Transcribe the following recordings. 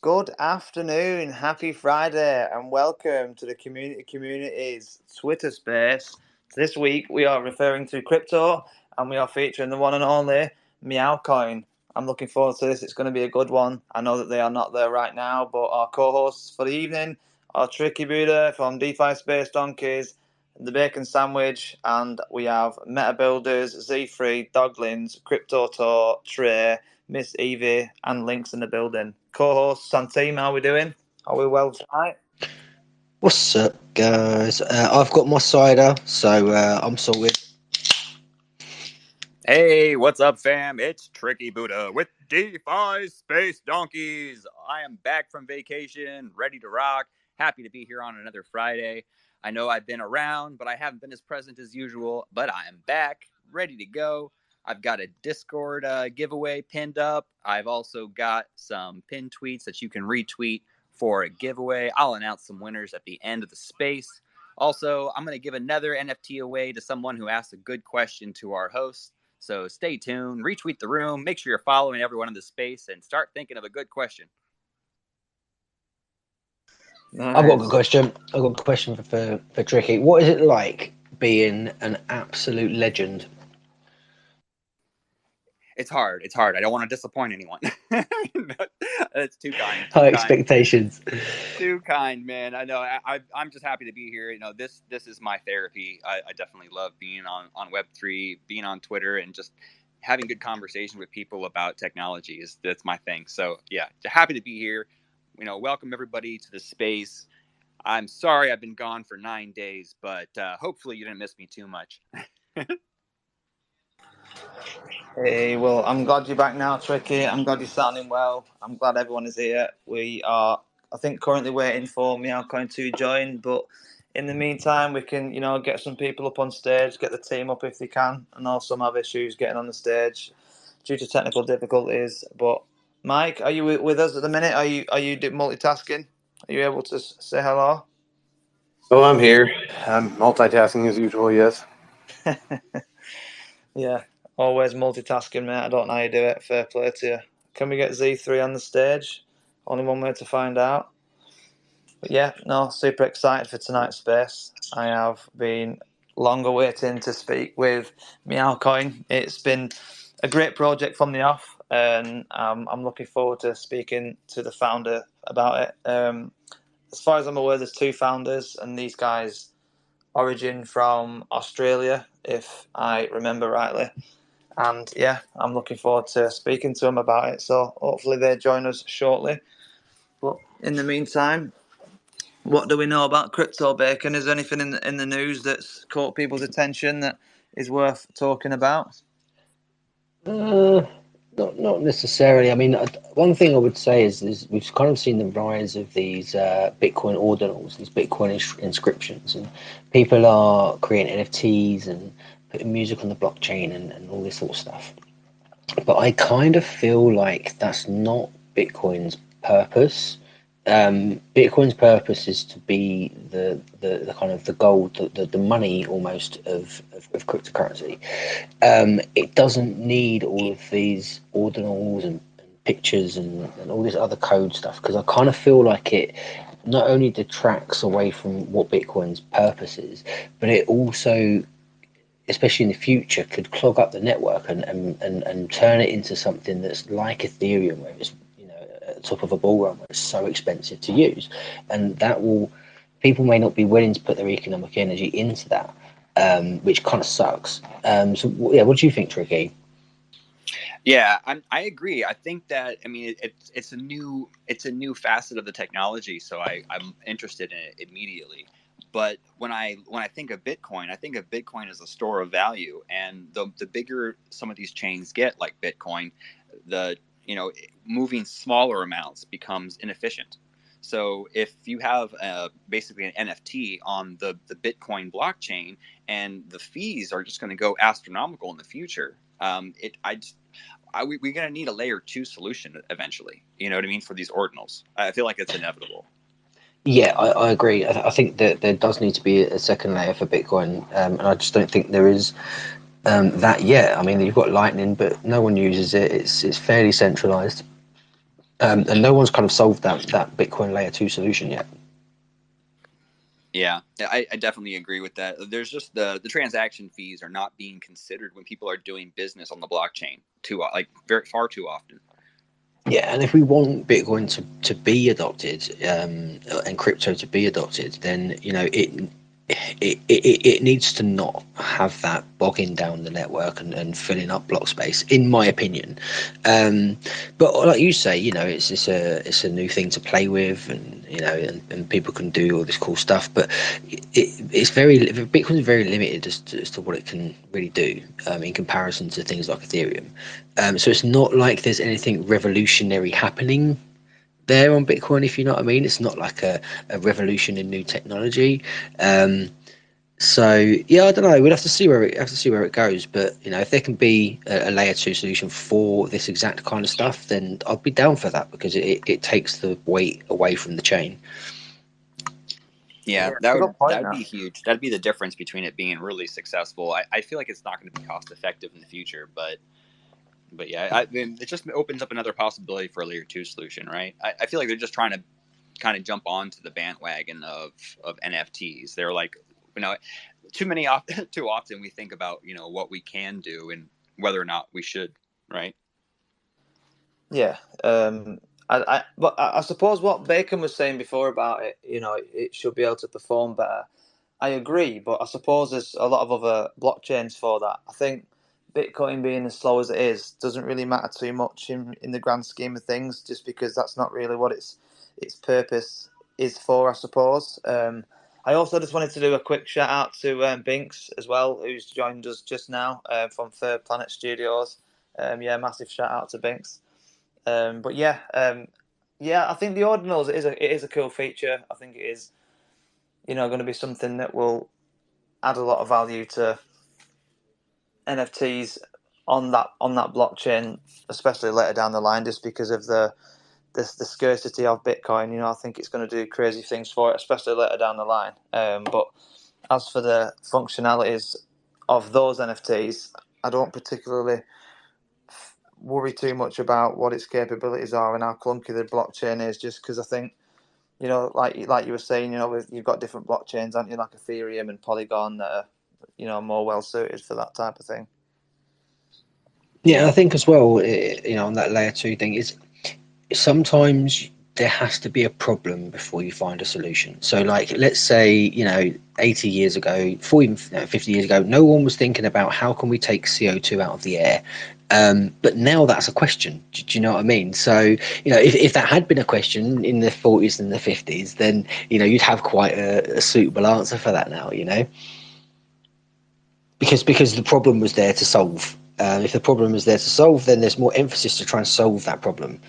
Good afternoon, happy Friday, and welcome to the Community's Twitter space. This week we are referring to crypto, and we are featuring the one and only Meow Coin. I'm looking forward to this. It's going to be a good one. I know that they are not there right now, but our co-hosts for the evening are Tricky Buddha from DeFi Space Donkeys, the Bacon Sandwich, and we have Meta Builders, Z3, Doglins, Crypto Tour, Trey, Miss Evie, and Links in the building. Co-hosts and team, how are we doing? Are we well tonight? What's up, guys? I've got my cider, so I'm sorted. Hey, what's up, fam? It's Tricky Buddha with DeFi Space Donkeys. I am back from vacation, ready to rock. Happy to be here on another Friday. I know I've been around, but I haven't been as present as usual. But I am back, ready to go. I've got a Discord giveaway pinned up. I've also got some pinned tweets that you can retweet for a giveaway. I'll announce some winners at the end of the space. Also, I'm going to give another NFT away to someone who asked a good question to our host. So stay tuned, retweet the room, make sure you're following everyone in the space, and start thinking of a good question. Nice. I've got a good question. I've got a question for Tricky. What is it like being an absolute legend? It's hard. It's hard. I don't want to disappoint anyone. That's too kind. High expectations. Too kind, man. I know. I'm just happy to be here. You know, this is my therapy. I definitely love being on Web3, being on Twitter, and just having good conversation with people about technology. That's my thing. So yeah, happy to be here. You know, welcome everybody to the space. I'm sorry I've been gone for 9 days, but hopefully you didn't miss me too much. Hey, well, I'm glad you're back now, Tricky. I'm glad you're sounding well. I'm glad everyone is here. We are, I think, currently waiting for Meowcoin to join, but in the meantime, we can, get some people up on stage, get the team up if they can. I know some have issues getting on the stage due to technical difficulties. But Mike, are you with us at the minute? Are you multitasking? Are you able to say hello? Oh, I'm here. I'm multitasking as usual, yes. Yeah, always multitasking, mate. I don't know how you do it. Fair play to you. Can we get Z3 on the stage? Only one way to find out. But yeah, no, super excited for tonight's space. I have been long awaiting to speak with Meowcoin. It's been a great project from the off, and I'm looking forward to speaking to the founder about it. As far as I'm aware, there's two founders, and these guys origin from Australia, if I remember rightly. And yeah, I'm looking forward to speaking to them about it. So hopefully they join us shortly. But in the meantime, what do we know about crypto, Bacon? Is there anything in the news that's caught people's attention that is worth talking about? Not necessarily. I mean, one thing I would say is we've kind of seen the rise of these Bitcoin ordinals, these Bitcoin inscriptions, and people are creating NFTs and putting music on the blockchain and all this sort of stuff. But I kind of feel like that's not Bitcoin's purpose. Bitcoin's purpose is to be the kind of the gold, the money almost of cryptocurrency. It doesn't need all of these ordinals and pictures and all this other code stuff, because I kind of feel like it not only detracts away from what Bitcoin's purpose is, but it also, especially in the future, could clog up the network and turn it into something that's like Ethereum, where it's at the top of a bull run, where it's so expensive to use, and that will, people may not be willing to put their economic energy into that, which kind of sucks. So yeah, what do you think, Tricky? Yeah, I agree. I think that, I mean, it's a new facet of the technology, so I'm interested in it immediately. But when I think of Bitcoin as a store of value, and the bigger some of these chains get, like Bitcoin, the moving smaller amounts becomes inefficient. So if you have basically an NFT on the Bitcoin blockchain, and the fees are just going to go astronomical in the future, we're going to need a layer 2 solution eventually. You know what I mean? For these ordinals, I feel like it's inevitable. Yeah, I agree. I think that there does need to be a second layer for Bitcoin, and I just don't think there is that yet. I mean, you've got Lightning, but no one uses it. It's fairly centralized. and no one's kind of solved that Bitcoin layer 2 solution yet. Yeah, I definitely agree with that. There's just the transaction fees are not being considered when people are doing business on the blockchain far too often. Yeah, and if we want Bitcoin to be adopted, and crypto to be adopted, then it needs to not have that bogging down the network and filling up block space, in my opinion. But like you say, it's a new thing to play with, and and people can do all this cool stuff. But Bitcoin is very limited as to what it can really do, in comparison to things like Ethereum. So it's not like there's anything revolutionary happening there on Bitcoin, if you know what I mean. It's not like a revolution in new technology. So yeah, I don't know. We'll have to see where it goes. But if there can be a layer 2 solution for this exact kind of stuff, then I'd be down for that, because it takes the weight away from the chain. Yeah, that would be huge. That'd be the difference between it being really successful. I feel like it's not going to be cost effective in the future, but yeah, it just opens up another possibility for a layer 2 solution, right? I feel like they're just trying to kind of jump onto the bandwagon of NFTs. They're like, too often we think about what we can do and whether or not we should, right? Yeah. But I suppose what Bacon was saying before about it, it should be able to perform better. I agree, but I suppose there's a lot of other blockchains for that. I think Bitcoin being as slow as it is doesn't really matter too much in the grand scheme of things, just because that's not really what its purpose is for, I suppose. I also just wanted to do a quick shout out to Binks as well, who's joined us just now from Third Planet Studios. Yeah, massive shout out to Binks. But yeah, I think the ordinals it is a cool feature. I think it is, going to be something that will add a lot of value to NFTs on that blockchain, especially later down the line, just because of the scarcity of Bitcoin. I think it's going to do crazy things for it, especially later down the line. But as for the functionalities of those NFTs, I don't particularly worry too much about what its capabilities are and how clunky the blockchain is, just because I think, like you were saying, you've got different blockchains, aren't you, like Ethereum and Polygon, that are, more well suited for that type of thing. Yeah, I think as well, on that layer 2 thing, is sometimes there has to be a problem before you find a solution. So like, let's say 80 years ago, 50 years ago, no one was thinking about how can we take CO2 out of the air. But now that's a question. Do you know what I mean? So if that had been a question in the 40s and the 50s, then you'd have quite a suitable answer for that now. Because the problem was there to solve. If the problem is there to solve, then there's more emphasis to try and solve that problem.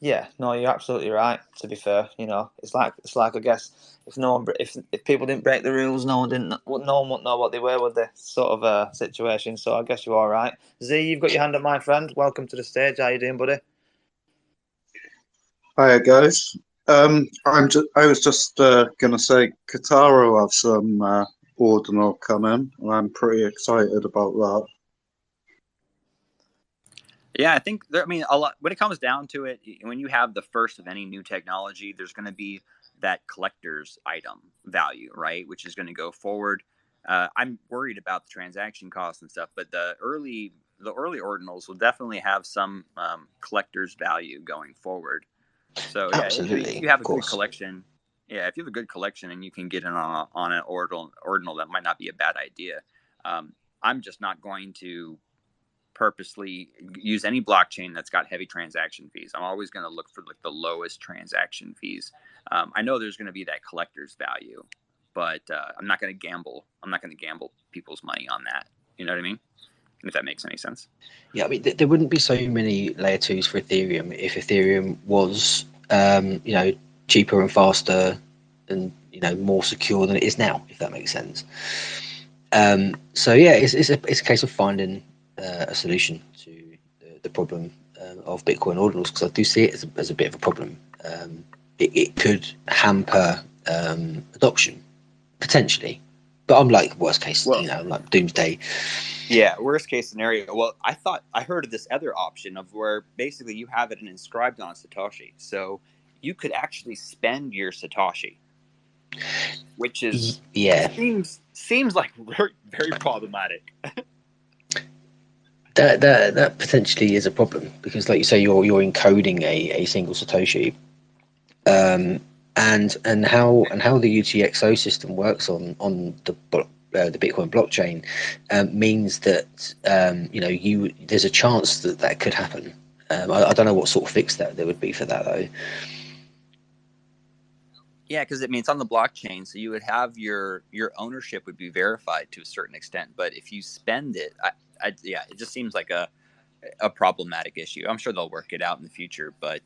Yeah, no, you're absolutely right. To be fair, it's like I guess if people didn't break the rules, no one wouldn't know what they were, would they? Sort of a situation. So I guess you're all right. Z, you've got your hand up, my friend. Welcome to the stage. How you doing, buddy? Hiya, guys. I was just gonna say, Kataro have some ordinal coming, and I'm pretty excited about that. Yeah, I think a lot when it comes down to it, when you have the first of any new technology, there's going to be that collector's item value, right? Which is going to go forward. I'm worried about the transaction costs and stuff, but the early ordinals will definitely have some collector's value going forward. So yeah, Absolutely, if you have a good collection, if you have a good collection and you can get in on an ordinal, that might not be a bad idea. I'm just not going to purposely use any blockchain that's got heavy transaction fees. I'm always going to look for like the lowest transaction fees. I know there's going to be that collector's value, but I'm not going to gamble. I'm not going to gamble people's money on that. You know what I mean? If that makes any sense. Yeah, I mean, there wouldn't be so many layer 2s for Ethereum if Ethereum was, cheaper and faster and more secure than it is now. If that makes sense. So yeah, it's a case of finding a solution to the problem of Bitcoin ordinals, because I do see it as a bit of a problem. It could hamper adoption potentially, But I'm like worst case, Well, like doomsday. yeah, worst case scenario. Well, I heard of this other option of where basically you have it inscribed on a Satoshi, so you could actually spend your Satoshi, which is seems like very very problematic. That potentially is a problem because, like you say, you're encoding a single Satoshi, and how the UTXO system works on the Bitcoin blockchain means that there's a chance that could happen. I don't know what sort of fix that there would be for that though. Yeah, because it's on the blockchain, so you would have your ownership would be verified to a certain extent. But if you spend it, yeah, it just seems like a problematic issue. I'm sure they'll work it out in the future, but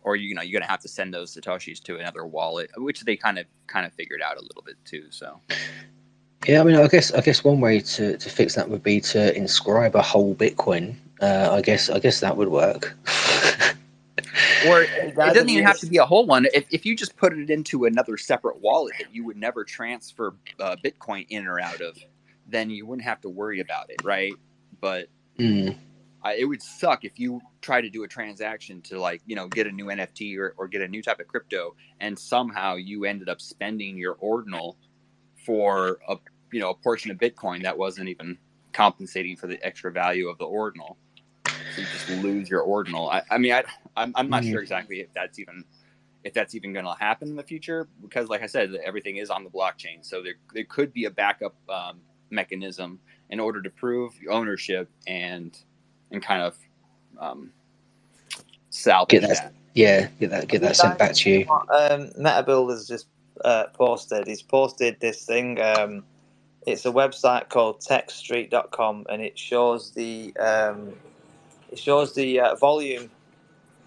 or you're gonna have to send those Satoshis to another wallet, which they kind of figured out a little bit too. So yeah, I mean, I guess one way to fix that would be to inscribe a whole Bitcoin. I guess that would work. Or it doesn't even have to be a whole one. If you just put it into another separate wallet that you would never transfer Bitcoin in or out of, then you wouldn't have to worry about it, right? But it would suck if you try to do a transaction to get a new NFT or get a new type of crypto, and somehow you ended up spending your ordinal for a portion of Bitcoin that wasn't even compensating for the extra value of the ordinal. So you just lose your ordinal. I'm not sure exactly if that's even going to happen in the future, because like I said, everything is on the blockchain. So there could be a backup mechanism in order to prove ownership and kind of salvage that. Yeah, get that sent back to you. MetaBuild has just posted. He's posted this thing. It's a website called techstreet.com, and it shows the volume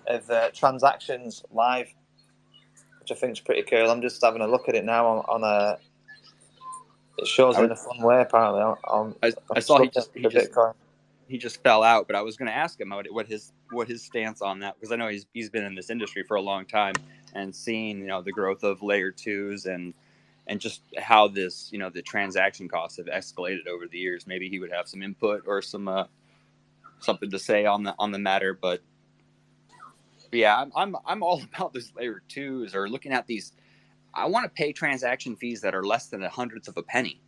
of transactions live, which I think is pretty cool. I'm just having a look at it now on a. It shows it in a fun way, apparently. I saw he just fell out, but I was going to ask him what his stance on that, because I know he's been in this industry for a long time and seen the growth of layer 2s and just how this the transaction costs have escalated over the years. Maybe he would have some input or some something to say on the matter, but yeah, I'm all about those layer 2s or looking at these. I want to pay transaction fees that are less than a hundredth of a penny.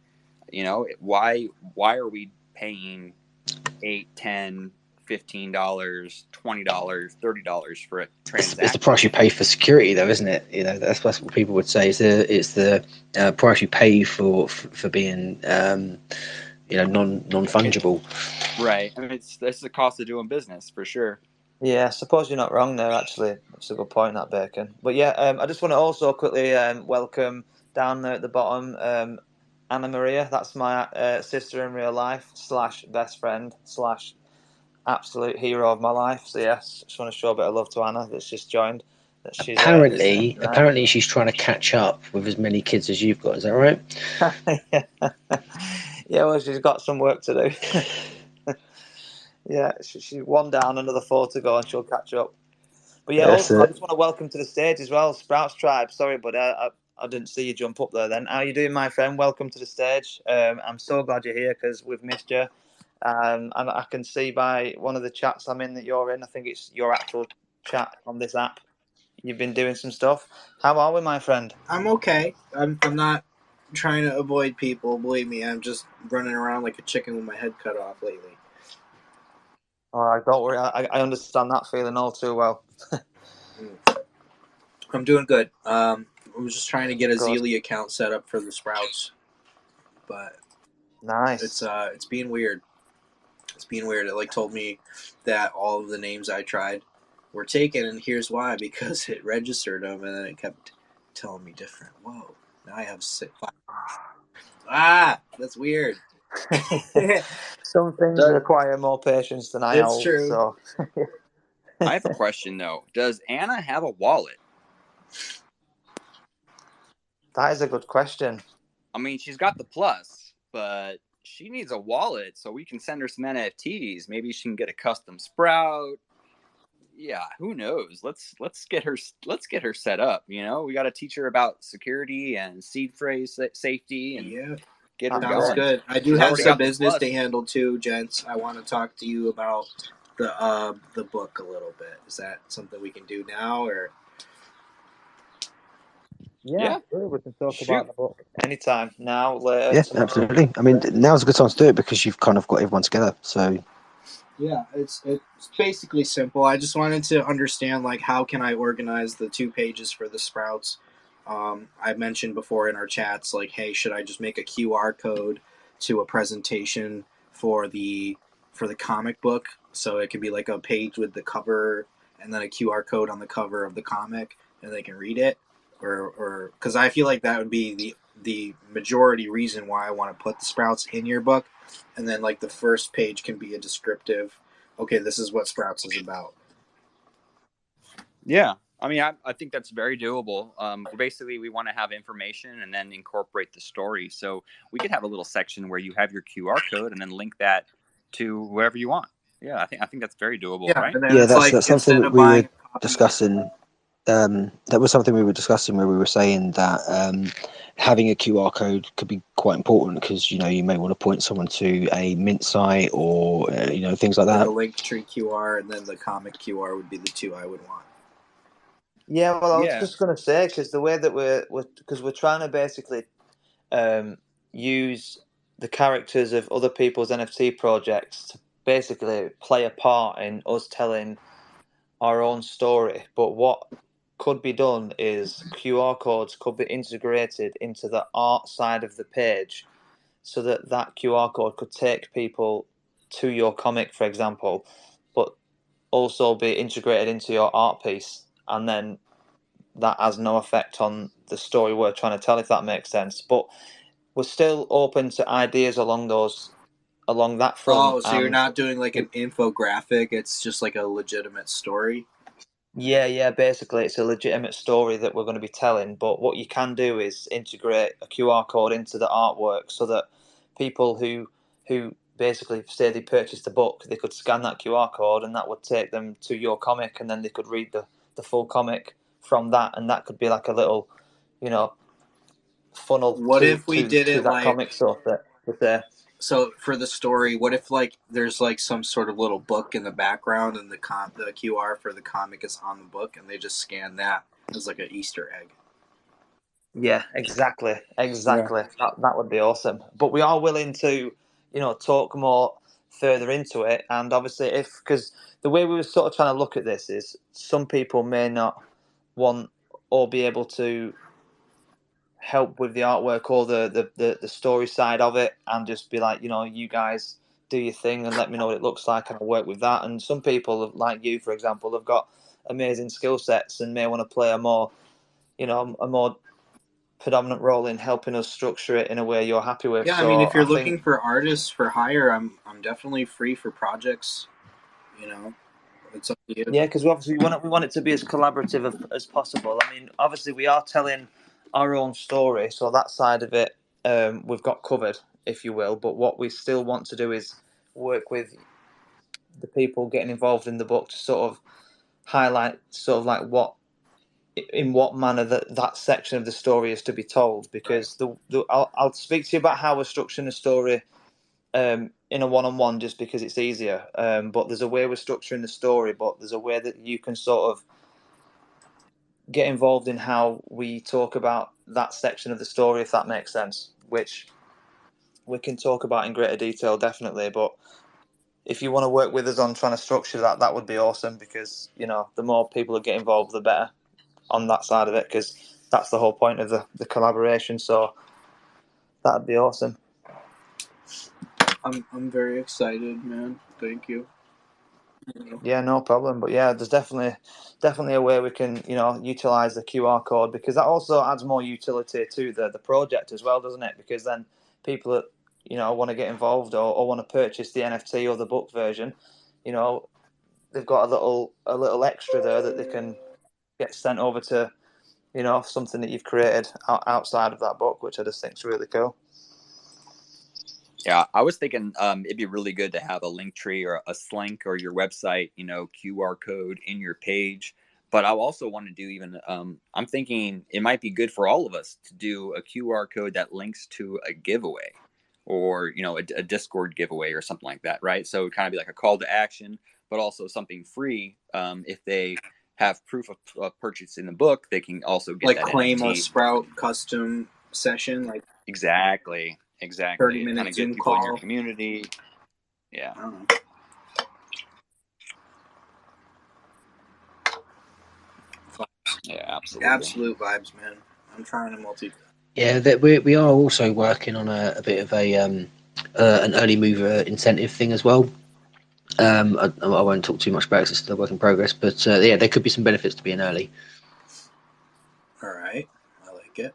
Why are we paying $8, $10, $15, $20, $30 for a transaction? It's the price you pay for security, though, isn't it? That's what people would say. It's the price you pay for being non-fungible. Right. I mean, it's the cost of doing business for sure. Yeah, I suppose you're not wrong there, actually. That's a good point, that, Bacon. But yeah, I just want to also quickly welcome down there at the bottom Anna Maria. That's my sister in real life / best friend / absolute hero of my life. So yes, just want to show a bit of love to Anna that's just joined. That she's apparently she's trying to catch up with as many kids as you've got. Is that right? Yeah, well, she's got some work to do. Yeah, she's one down, another 4 to go, and she'll catch up. But yeah, also, I just want to welcome to the stage as well, Sprouts Tribe. Sorry, but I didn't see you jump up there then. How you doing, my friend? Welcome to the stage. I'm so glad you're here because we've missed you. And I can see by one of the chats I'm in that you're in. I think it's your actual chat on this app. You've been doing some stuff. How are we, my friend? I'm okay. I'm not trying to avoid people. Believe me, I'm just running around like a chicken with my head cut off lately. All right, don't worry. I understand that feeling all too well. I'm doing good. I was just trying to get a Zeely account set up for the Sprouts, but nice. It's being weird. It's being weird. It told me that all of the names I tried were taken, and here's why: because it registered them, and then it kept telling me different. Whoa! Now I have 6. That's weird. Some things require more patience than I hold. True. So. I have a question though. Does Anna have a wallet? That is a good question. I mean, she's got the Plus, but she needs a wallet so we can send her some NFTs. Maybe she can get a custom Sprout. Yeah, who knows? Let's get her set up. You know, we got to teach her about security and seed phrase safety and Yeah, get her sounds going. good. I do She's have already some got the business plus. to handle too, gents. I want to talk to you about the book a little bit. Is that something we can do now, or? Yeah. Absolutely. We can talk Shoot. about the book anytime. Now, later, Yeah, tomorrow. absolutely. I mean, now's a good time to do it because you've kind of got everyone together. So Yeah, it's basically simple. I just wanted to understand, like, how can I organize the 2 pages for the sprouts. I mentioned before in our chats, like, hey, should I just make a QR code to a presentation for the comic book, so it could be like a page with the cover and then a QR code on the cover of the comic, and they can read it, or because I feel like that would be the majority reason why I want to put the sprouts in your book, and then like the first page can be a descriptive. Okay, this is what Sprouts is about. Yeah. I mean, I think that's very doable. Basically, we want to have information and then incorporate the story. So we could have a little section where you have your QR code and then link that to whoever you want. Yeah, I think that's very doable, Yeah, right? and then yeah, it's like that's something instead that of we buying were a copy, discussing. That was something we were discussing where we were saying that having a QR code could be quite important because you may want to point someone to a Mint site or things like like that. a Linktree QR, and then the comic QR would be the 2 I would want. Yeah, well, I was Yeah. just going to say, because the way that we're trying to basically use the characters of other people's NFT projects to basically play a part in us telling our own story. But what could be done is QR codes could be integrated into the art side of the page, so that that QR code could take people to your comic, for example, but also be integrated into your art piece, and then that has no effect on the story we're trying to tell, if that makes sense. But we're still open to ideas along that front. Oh, so you're And not doing like an infographic, it's just like a legitimate story. yeah, basically it's a legitimate story that we're going to be telling. But what you can do is integrate a QR code into the artwork, so that people who basically say they purchased a book, they could scan that QR code and that would take them to your comic, and then they could read the full comic from that, and that could be like a little, you know, funnel What if we did to it that like, comic stuff that was there. so for the story, what if like there's like some sort of little book in the background and the QR for the comic is on the book and they just scan that as like an Easter egg? Yeah, exactly. Yeah. That would be awesome. But we are willing to, talk more further into it. And obviously, because the way we were sort of trying to look at this is some people may not want or be able to help with the artwork or the story side of it, and just be like, you guys do your thing and let me know what it looks like, and I'll work with that. And some people, like you, for example, have got amazing skill sets and may want to play a more predominant role in helping us structure it in a way you're happy with. Yeah, I mean, So if you're I think, looking for artists for hire, I'm definitely free for projects. You know, it's up to you. yeah, because obviously we want it to be as collaborative as possible. I mean, obviously we are telling our own story, so that side of it we've got covered, if you will. But what we still want to do is work with the people getting involved in the book to sort of highlight sort of like in what manner that section of the story is to be told. Because I'll speak to you about how we're structuring the story in a one-on-one, just because it's easier. But there's a way we're structuring the story, but there's a way that you can sort of get involved in how we talk about that section of the story, if that makes sense, which we can talk about in greater detail, definitely. But if you want to work with us on trying to structure that, that would be awesome, because, the more people that get involved, the better on that side of it, because that's the whole point of the collaboration. So that'd be awesome. I'm very excited, man. Thank you. Yeah, no problem. But yeah, there's definitely a way we can, utilize the QR code, because that also adds more utility to the project as well, doesn't it? Because then people that, want to get involved or want to purchase the NFT or the book version, they've got a little extra there that they can get sent over to, something that you've created outside of that book, which I just think is really cool. Yeah, I was thinking it'd be really good to have a link tree or a slink or your website, QR code in your page. But I also want to do even, I'm thinking it might be good for all of us to do a QR code that links to a giveaway or, a Discord giveaway or something like that, right? So it kind of be like a call to action, but also something free. If they have proof of purchasing the book, they can also get Like that claim a NFT. Sprout custom session, like Exactly. 30-minute Kind of get Zoom people in your call. community. Yeah. I don't know. Yeah, absolutely. Absolute vibes, man. I'm trying to multi. Yeah, that we are also working on a bit of an early mover incentive thing as well. I won't talk too much about it 'cause it's still a work in progress, but yeah, there could be some benefits to being early. All right, I like it.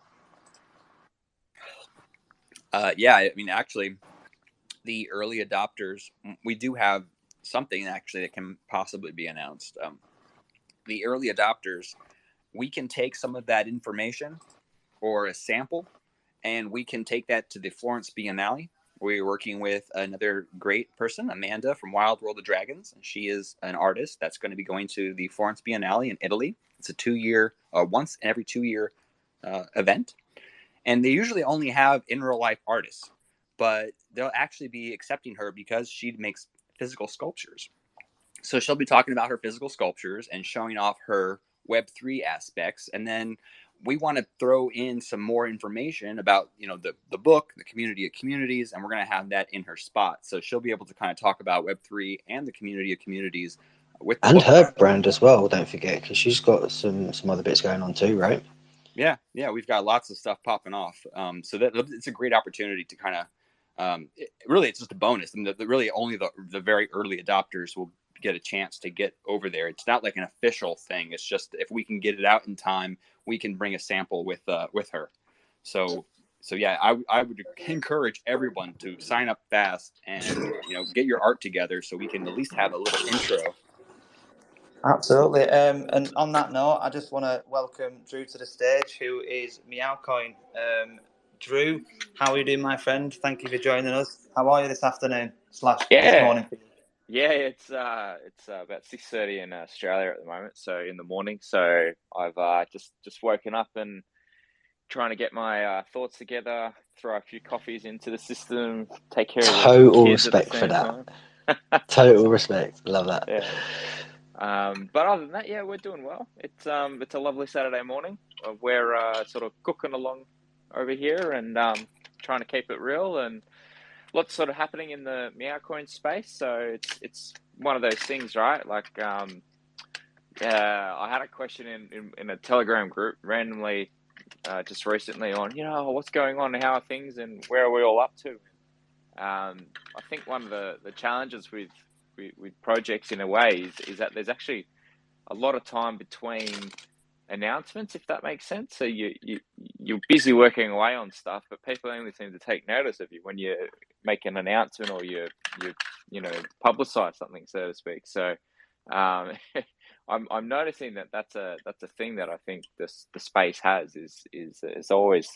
Yeah, I mean, actually, the early adopters, we do have something actually that can possibly be announced. The early adopters, we can take some of that information or a sample, and we can take that to the Florence Biennale. We're working with another great person, Amanda from Wild World of Dragons. She is an artist that's going to be going to the Florence Biennale in Italy. It's a 2-year, once every 2-year event. And they usually only have in real life artists, but they'll actually be accepting her because she makes physical sculptures. So she'll be talking about her physical sculptures and showing off her Web3 aspects. And then we want to throw in some more information about, the book, the community of communities, and we're going to have that in her spot. So she'll be able to kind of talk about Web3 and the community of communities with the And book. her brand as well, don't forget, because she's got some other bits going on too, right? Yeah, we've got lots of stuff popping off. So that it's a great opportunity to kind of, really, it's just a bonus. And really only the very early adopters will get a chance to get over there. It's not like an official thing. It's just if we can get it out in time, we can bring a sample with her. So yeah, I would encourage everyone to sign up fast and get your art together so we can at least have a little intro. Absolutely. And on that note, I just want to welcome Drew to the stage, who is Meow. Drew, how are you doing, my friend? Thank you for joining us. How are you this afternoon / this morning for you? Yeah, it's about 6:30 in Australia at the moment, so in the morning. So I've just woken up and trying to get my thoughts together, throw a few coffees into the system, take care of the Total kids at the respect for same that. time. Total respect. Love that. Yeah. But other than that, yeah, we're doing well. It's a lovely Saturday morning. We're sort of cooking along over here and trying to keep it real, and lots sort of happening in the Meow coin space. So it's one of those things, right? Like I had a question in a Telegram group randomly just recently on, what's going on, how are things, and where are we all up to? I think one of the challenges with projects in a way is that there's actually a lot of time between announcements, if that makes sense. So you're busy working away on stuff, but people only seem to take notice of you when you make an announcement or you publicize something, so to speak. So I'm noticing that's a thing that I think the space has is always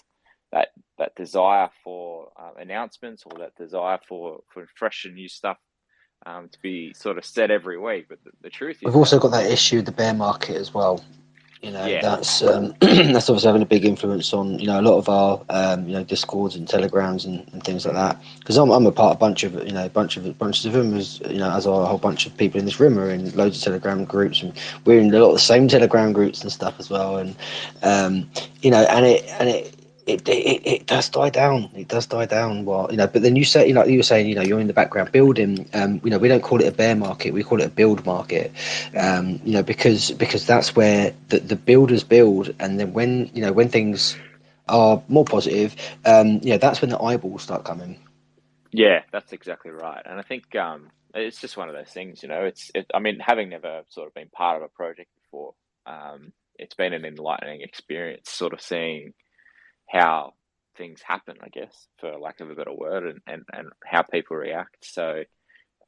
that desire for announcements, or that desire for fresh and new stuff to be sort of said every week. But the truth is, We've also got that issue with the bear market as well. That's that's obviously having a big influence on a lot of our discords and telegrams and things like that. Because I'm a part of bunches of them, as are a whole bunch of people in this room are in loads of telegram groups, and we're in a lot of the same telegram groups and stuff as well. And it does die down. It does die down. But then you say, like you were saying, you're in the background building. We don't call it a bear market. We call it a build market. Because that's where the builders build, and then when things are more positive, that's when the eyeballs start coming. Yeah, that's exactly right. And I think it's just one of those things, I mean, having never sort of been part of a project before, it's been an enlightening experience, sort of seeing how things happen, I guess, for lack of a better word, and how people react. So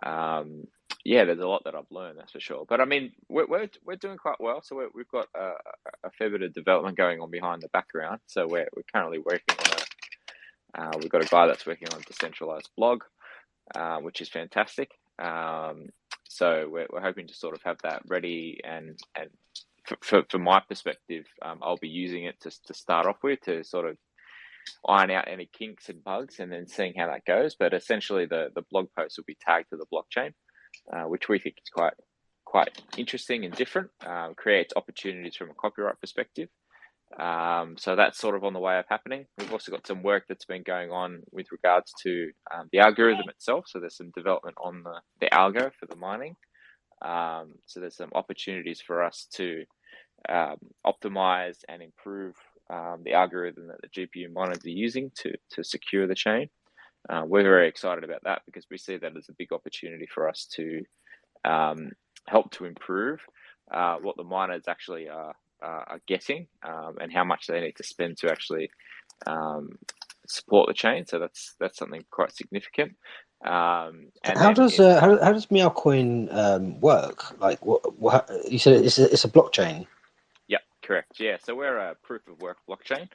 there's a lot that I've learned, that's for sure. But I mean, we're doing quite well. So we've got a fair bit of development going on behind the background. So we're currently working We've got a guy that's working on a decentralized blog, which is fantastic. So we're hoping to sort of have that ready, and from my perspective, I'll be using it to start off with, to sort of iron out any kinks and bugs, and then seeing how that goes. But essentially, the blog post will be tagged to the blockchain, which we think is quite interesting and different. Creates opportunities from a copyright perspective. So that's sort of on the way of happening. We've also got some work that's been going on with regards to the algorithm itself. So there's some development on the algo for the mining. So there's some opportunities for us to optimize and improve the algorithm that the GPU miners are using to secure the chain. We're very excited about that because we see that as a big opportunity for us to help to improve what the miners actually are getting, and how much they need to spend to actually support the chain. So that's something quite significant. And how does Meowcoin work? Like, what you said, it's a blockchain. Yeah, correct. Yeah, so we're a proof of work blockchain.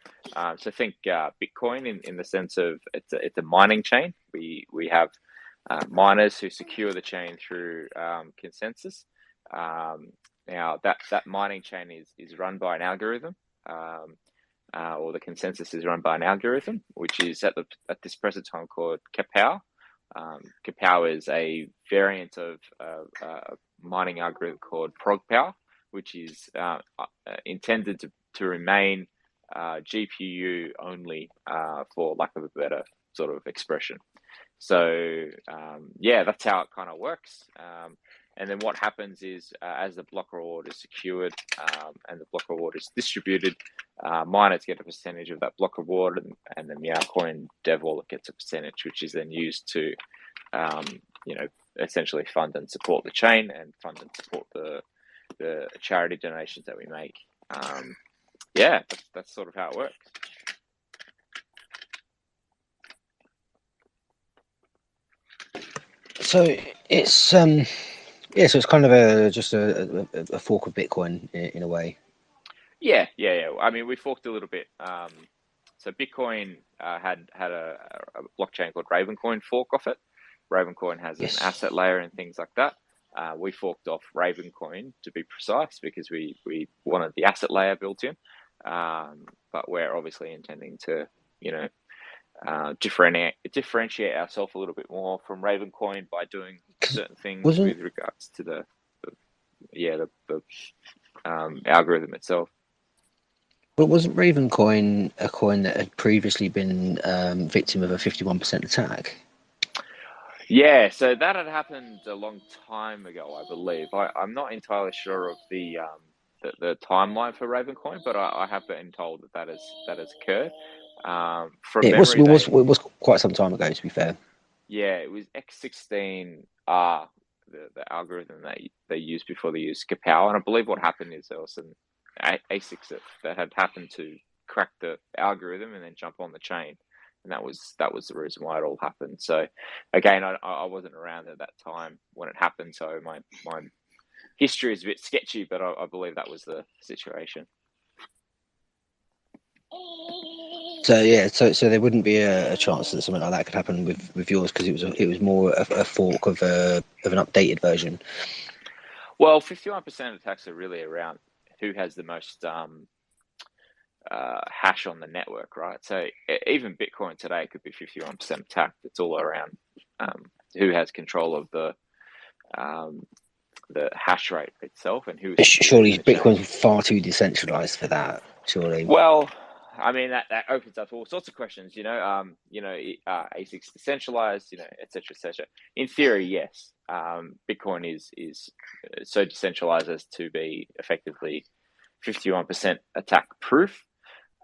So think Bitcoin in the sense of it's a mining chain. We have miners who secure the chain through consensus. Now that mining chain is run by an algorithm, or the consensus is run by an algorithm, which is at this present time called Kapow. Kapow is a variant of a mining algorithm called ProgPow, which is intended to remain GPU only, for lack of a better sort of expression. So that's how it kind of works. And then what happens is, as the block reward is secured and the block reward is distributed, miners get a percentage of that block reward, and the Meowcoin dev wallet gets a percentage, which is then used to, essentially fund and support the chain, and fund and support the charity donations that we make. That's sort of how it works. So it's so it's kind of just a fork of Bitcoin in a way. Yeah. I mean, we forked a little bit. So Bitcoin had a blockchain called Ravencoin fork off it. Ravencoin has an asset layer and things like that. We forked off Ravencoin, to be precise, because we wanted the asset layer built in. But we're obviously intending to, differentiate ourselves a little bit more from Ravencoin by doing certain things with regards to the algorithm itself. But wasn't Ravencoin a coin that had previously been victim of a 51% attack? Yeah, so that had happened a long time ago, I believe. I'm not entirely sure of the timeline for Ravencoin, but I have been told that has occurred. It was quite some time ago, to be fair. Yeah, it was X16R, the algorithm that they used before they used Kapow, and I believe what happened is there was some ASICs that had happened to crack the algorithm and then jump on the chain, and that was the reason why it all happened. So again, I wasn't around at that time when it happened, so my history is a bit sketchy, but I believe that was the situation. So there wouldn't be a chance that something like that could happen with yours, because it was more a fork of an updated version. Well, 51% attacks are really around who has the most hash on the network, right? So even Bitcoin today could be 51% attacked. It's all around who has control of the hash rate itself, and who. Surely Bitcoin's far too decentralized for that. Surely. Well, I mean that opens up all sorts of questions. ASICs decentralized, et cetera, et cetera. In theory, yes. Bitcoin is so decentralized as to be effectively 51% attack proof.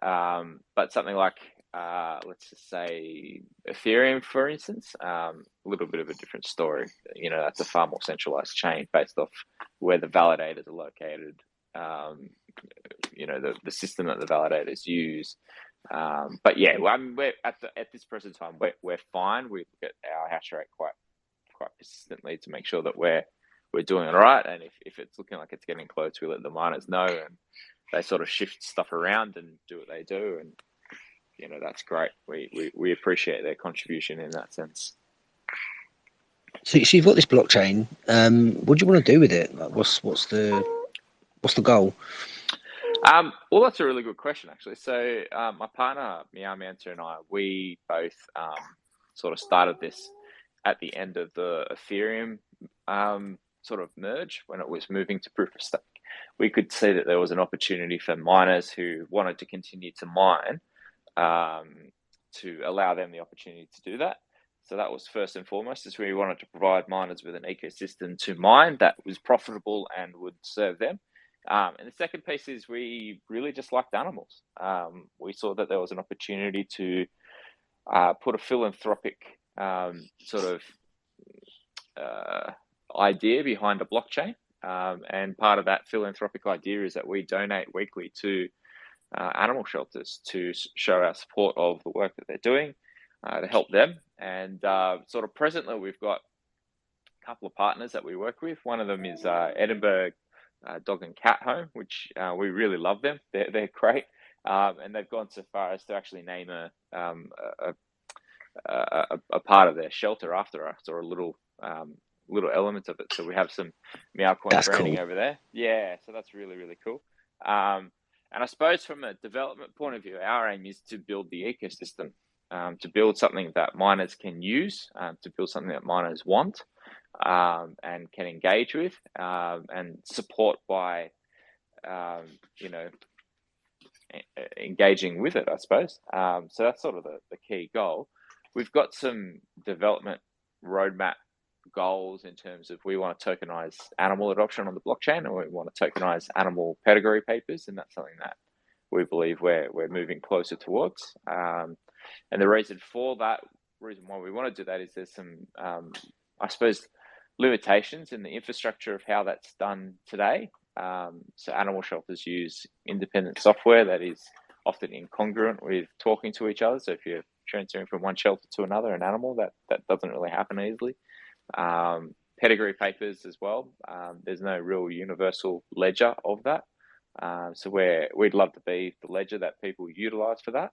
But something like, let's just say Ethereum, for instance, a little bit of a different story. That's a far more centralized chain based off where the validators are located. The system that the validators use. But yeah, we're at this present time, we're fine. We look at our hash rate quite persistently to make sure that we're doing it right. And if it's looking like it's getting close, we let the miners know, and they sort of shift stuff around and do what they do. And that's great. We appreciate their contribution in that sense. So you've got this blockchain. What do you want to do with it? Like, what's the goal? Well, that's a really good question, actually. So my partner, Meow Manta, and I, we both sort of started this at the end of the Ethereum sort of merge when it was moving to proof of stake. We could see that there was an opportunity for miners who wanted to continue to mine to allow them the opportunity to do that. So that was first and foremost, is we wanted to provide miners with an ecosystem to mine that was profitable and would serve them. And the second piece is we really just liked animals. We saw that there was an opportunity to put a philanthropic sort of idea behind a blockchain. And part of that philanthropic idea is that we donate weekly to animal shelters to show our support of the work that they're doing to help them. And sort of presently, we've got a couple of partners that we work with. One of them is Edinburgh Dog and Cat Home, which we really love them. They're great. And they've gone so far as to actually name a part of their shelter after us, or a little element of it. So we have some Meowcoin branding over there. Yeah, so that's really, really cool. And I suppose from a development point of view, our aim is to build the ecosystem, to build something that miners can use, to build something that miners want and can engage with and support by, engaging with it, I suppose. So that's sort of the key goal. We've got some development roadmap goals in terms of we want to tokenize animal adoption on the blockchain, and we want to tokenize animal pedigree papers, and that's something that we believe we're moving closer towards. And the reason why we want to do that is there's some, I suppose, limitations in the infrastructure of how that's done today. So animal shelters use independent software that is often incongruent with talking to each other. So if you're transferring from one shelter to another, an animal, that doesn't really happen easily. Pedigree papers as well. There's no real universal ledger of that. So we'd love to be the ledger that people utilize for that.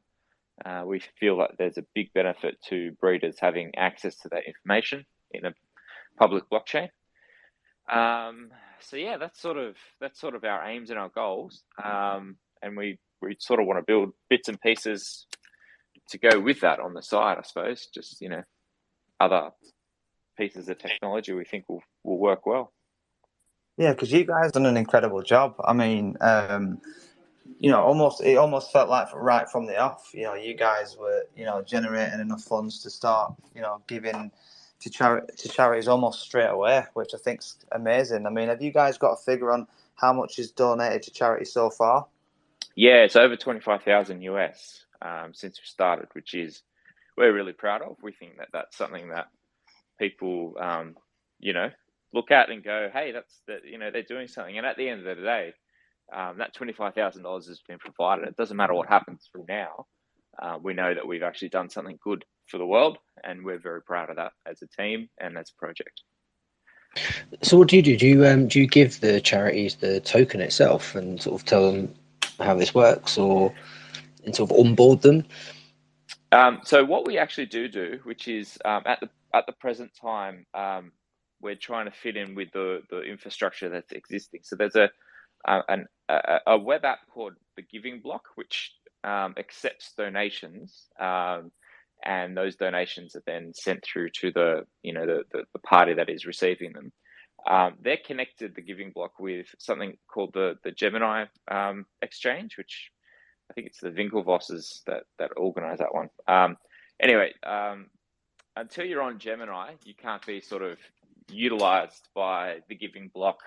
We feel that there's a big benefit to breeders having access to that information in a public blockchain. So yeah, that's sort of our aims and our goals. And we sort of want to build bits and pieces to go with that on the side, I suppose. Just, other pieces of technology we think will work well. Yeah, because you guys done an incredible job. I mean, it almost felt like right from the off, you guys were, generating enough funds to start, giving to charities almost straight away, which I think's amazing. I mean, have you guys got a figure on how much is donated to charity so far? Yeah, it's over 25,000 US since we started, which is we're really proud of. We think that that's something that people, look at and go, hey, they're doing something. And at the end of the day, that $25,000 has been provided. It doesn't matter what happens from now. We know that we've actually done something good for the world, and we're very proud of that as a team and as a project. So what do you do? Do you give the charities the token itself and sort of tell them how this works, and sort of onboard them? So what we actually do, which is at the present time, we're trying to fit in with the infrastructure that's existing. So there's a web app called the Giving Block, which accepts donations, and those donations are then sent through to the party that is receiving them. They're connected, the Giving Block, with something called the Gemini exchange, which I think it's the Winklevosses that organise that one. Anyway, until you're on Gemini, you can't be sort of utilised by the Giving Block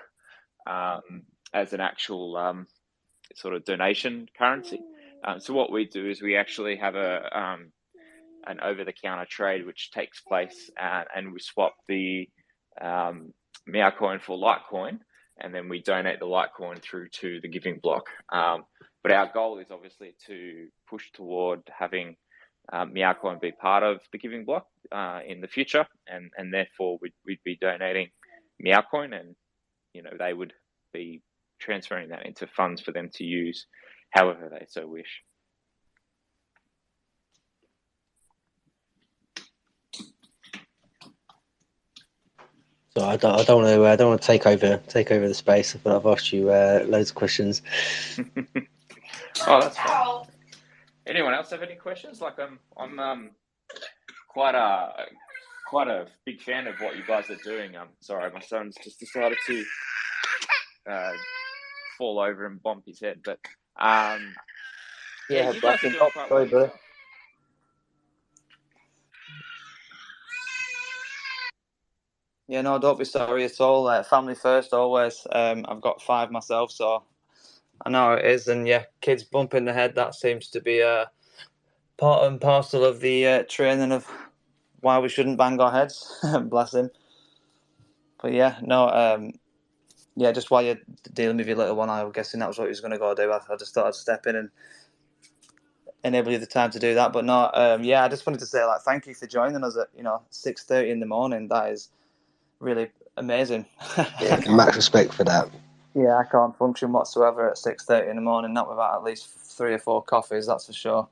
as an actual sort of donation currency. So what we do is we actually have an over-the-counter trade which takes place, and we swap the Meowcoin for Litecoin, and then we donate the Litecoin through to the Giving Block. But our goal is obviously to push toward having Meowcoin be part of the Giving Block in the future, and therefore we'd be donating Meowcoin, and they would be transferring that into funds for them to use however they so wish. So I don't want to take over the space. I feel like I've asked you loads of questions. Oh, that's fine. Anyone else have any questions? Like I'm quite a big fan of what you guys are doing. Sorry, my son's just decided to fall over and bump his head, but yeah, you guys are doing quite well yourself. Yeah, no, don't be sorry at all. Family first, always. I've got 5 myself, so I know how it is. And yeah, kids bumping the head, that seems to be part and parcel of the training of why we shouldn't bang our heads. Bless him. But yeah, no, yeah, just while you're dealing with your little one, I'm guessing that was what he was going to go do. I just thought I'd step in and enable you the time to do that. But no, yeah, I just wanted to say, like, thank you for joining us at 6:30 in the morning. That is really amazing. Yeah, max respect for that. Yeah, I can't function whatsoever at 6:30 in the morning, not without at least 3 or 4 coffees, that's for sure.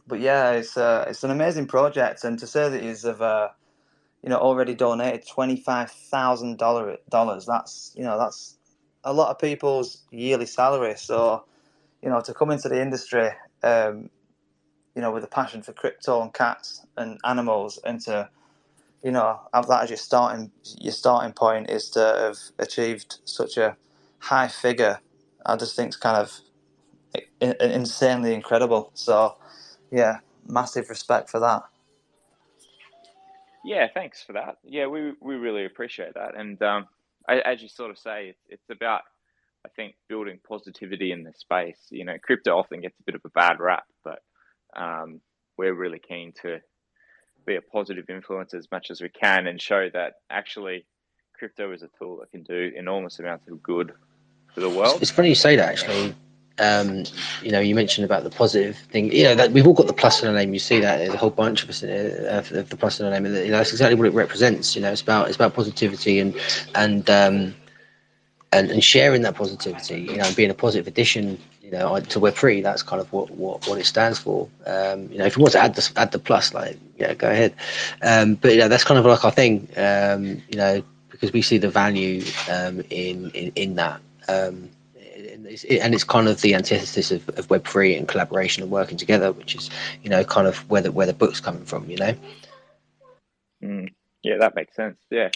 But yeah, it's an amazing project, and to say that he's already donated $25,000. That's a lot of people's yearly salary. So to come into the industry, with a passion for crypto and cats and animals, and to have that as your starting point is to have achieved such a high figure. I just think it's kind of insanely incredible. So yeah, massive respect for that. Yeah, thanks for that. Yeah, we really appreciate that. And as you sort of say, it's about, I think, building positivity in the space. Crypto often gets a bit of a bad rap, but we're really keen to be a positive influence as much as we can and show that actually crypto is a tool that can do enormous amounts of good for the world. It's funny you say that, actually. You mentioned about the positive thing. That we've all got the plus in our name. You see that there's a whole bunch of us of the plus in our name. That's exactly what it represents. It's about positivity and sharing that positivity. Being a positive addition. To Web3. That's kind of what it stands for. If you want to add the plus, go ahead. But that's kind of like our thing. Because we see the value in that. It's kind of the antithesis of Web3 and collaboration and working together, which is kind of where the book's coming from. Yeah, that makes sense. Yeah,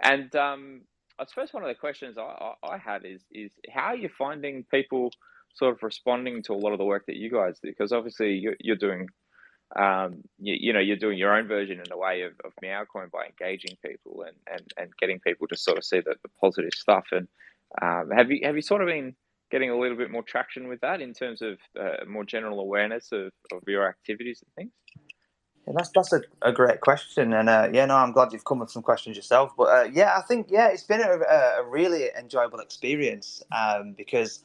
and I suppose one of the questions I had is how are you finding people sort of responding to a lot of the work that you guys do? Because obviously you're doing you're doing your own version in a way of Meowcoin by engaging people and getting people to sort of see the positive stuff. And have you sort of been getting a little bit more traction with that in terms of more general awareness of your activities and things? Yeah, that's a great question, and I'm glad you've come with some questions yourself. But I think it's been a really enjoyable experience because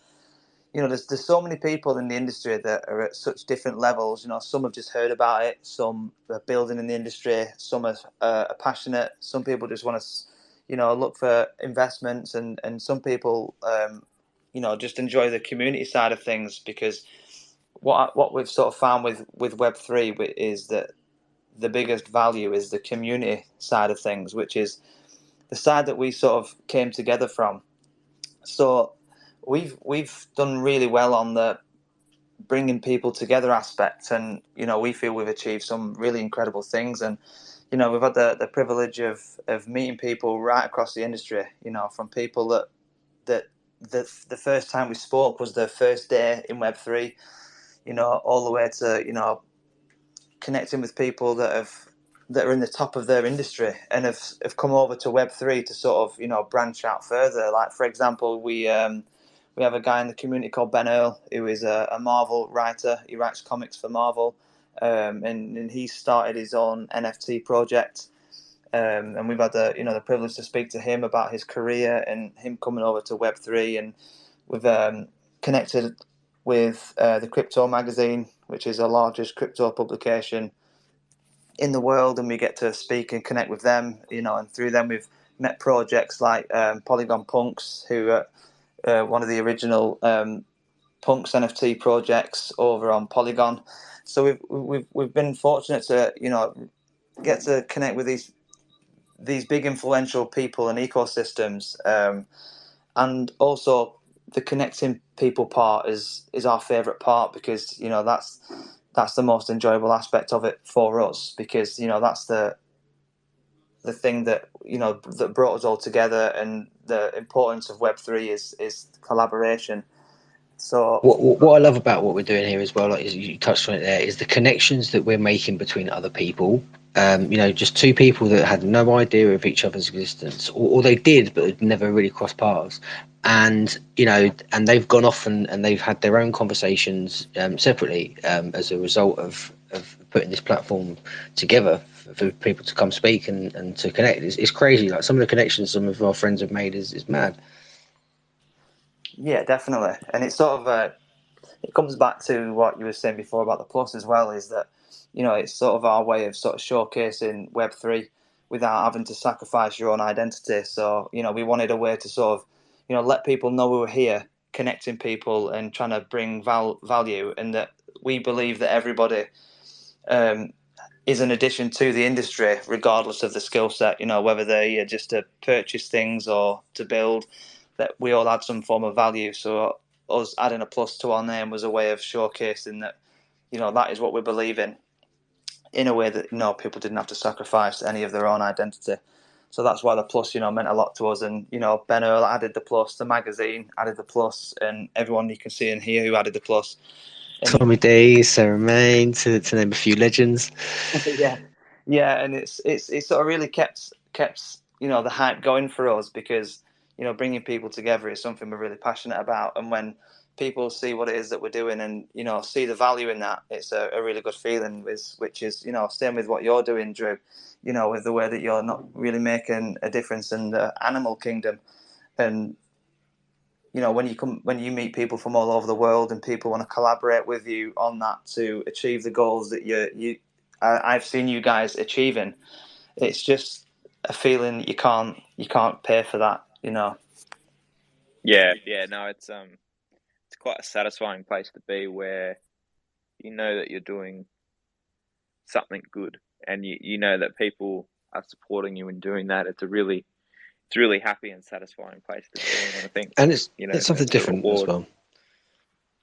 there's so many people in the industry that are at such different levels. Some have just heard about it, some are building in the industry, some are passionate, some people just want to look for investments, and some people just enjoy the community side of things, because what we've sort of found with Web3 is that the biggest value is the community side of things, which is the side that we sort of came together from. So we've done really well on the bringing people together aspect, and we feel we've achieved some really incredible things. And we've had the privilege of meeting people right across the industry, from people that the first time we spoke was their first day in Web3, all the way to connecting with people that are in the top of their industry and have come over to Web3 to sort of branch out further. Like, for example, we have a guy in the community called Ben Earl, who is a Marvel writer. He writes comics for Marvel, and he started his own NFT project. And we've had the privilege to speak to him about his career and him coming over to Web3, and we've connected with the Crypto magazine, which is the largest crypto publication in the world, and we get to speak and connect with them, and through them we've met projects like Polygon Punks, who are one of the original Punks NFT projects over on Polygon. So we've been fortunate to get to connect with these big influential people and ecosystems, and also the connecting people part is our favourite part, because that's the most enjoyable aspect of it for us, because that's the thing that that brought us all together, and the importance of Web3 is collaboration. So what I love about what we're doing here as well, like you touched on it there, is the connections that we're making between other people. Just two people that had no idea of each other's existence, or they did but had never really crossed paths, and and they've gone off and they've had their own conversations separately, as a result of putting this platform together for people to come speak and to connect. It's crazy. Like, some of the connections some of our friends have made is mad. yeah, definitely. And it's sort of it comes back to what you were saying before about the plus as well, is that it's sort of our way of sort of showcasing Web3 without having to sacrifice your own identity. So we wanted a way to sort of let people know we were here, connecting people and trying to bring value, and that we believe that everybody is an addition to the industry, regardless of the skill set. Whether they're here just to purchase things or to build, that we all add some form of value. So us adding a plus to our name was a way of showcasing that that is what we believe in a way that people didn't have to sacrifice any of their own identity. So that's why the plus meant a lot to us. And Ben Earl added the plus, the magazine added the plus, and everyone you can see in here who added the plus. And Tommy D, Sarah Main, to name a few legends. yeah, and it's sort of really kept the hype going for us, because bringing people together is something we're really passionate about, and when people see what it is that we're doing and see the value in that, it's a really good feeling, which is same with what you're doing, Drew, with the way that you're not really making a difference in the animal kingdom. And when you meet people from all over the world and people want to collaborate with you on that to achieve the goals that I've seen you guys achieving, it's just a feeling you can't pay for that. Yeah, no, it's quite a satisfying place to be, where you know that you're doing something good, and you know that people are supporting you in doing that. It's really happy and satisfying place to be, and I think, And it's something the different as reward. well.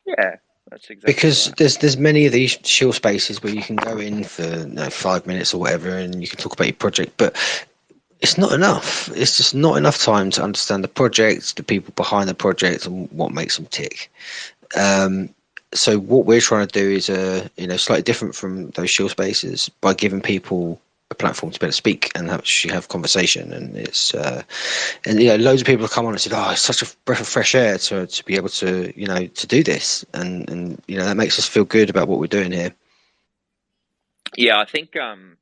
Yeah, that's exactly Because right. there's many of these chill spaces where you can go in for 5 minutes or whatever, and you can talk about your project, but it's not enough. It's just not enough time to understand the project, the people behind the project, and what makes them tick. So what we're trying to do is slightly different from those chill spaces, by giving people a platform to be able to speak and actually have conversation. And it's loads of people have come on and said, oh, it's such a breath of fresh air to be able to to do this, and that makes us feel good about what we're doing here. Yeah, I think and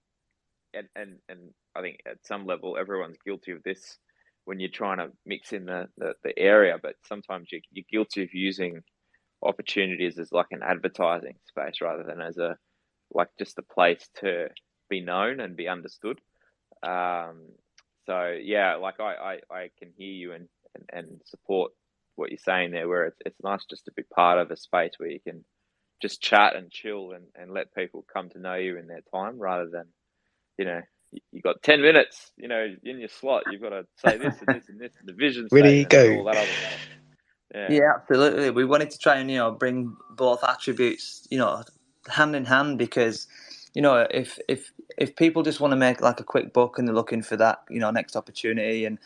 I think at some level everyone's guilty of this when you're trying to mix in the area, but sometimes you're guilty of using opportunities as like an advertising space rather than as just a place to be known and be understood. So yeah, like I can hear you and support what you're saying there, where it's nice just to be part of a space where you can just chat and chill and let people come to know you in their time, rather than you got 10 minutes in your slot, you've got to say this and this and this, the vision Ready, statement and go. all that other stuff. Yeah, absolutely. We wanted to try and bring both attributes hand in hand, because if people just want to make like a quick buck and they're looking for that next opportunity, and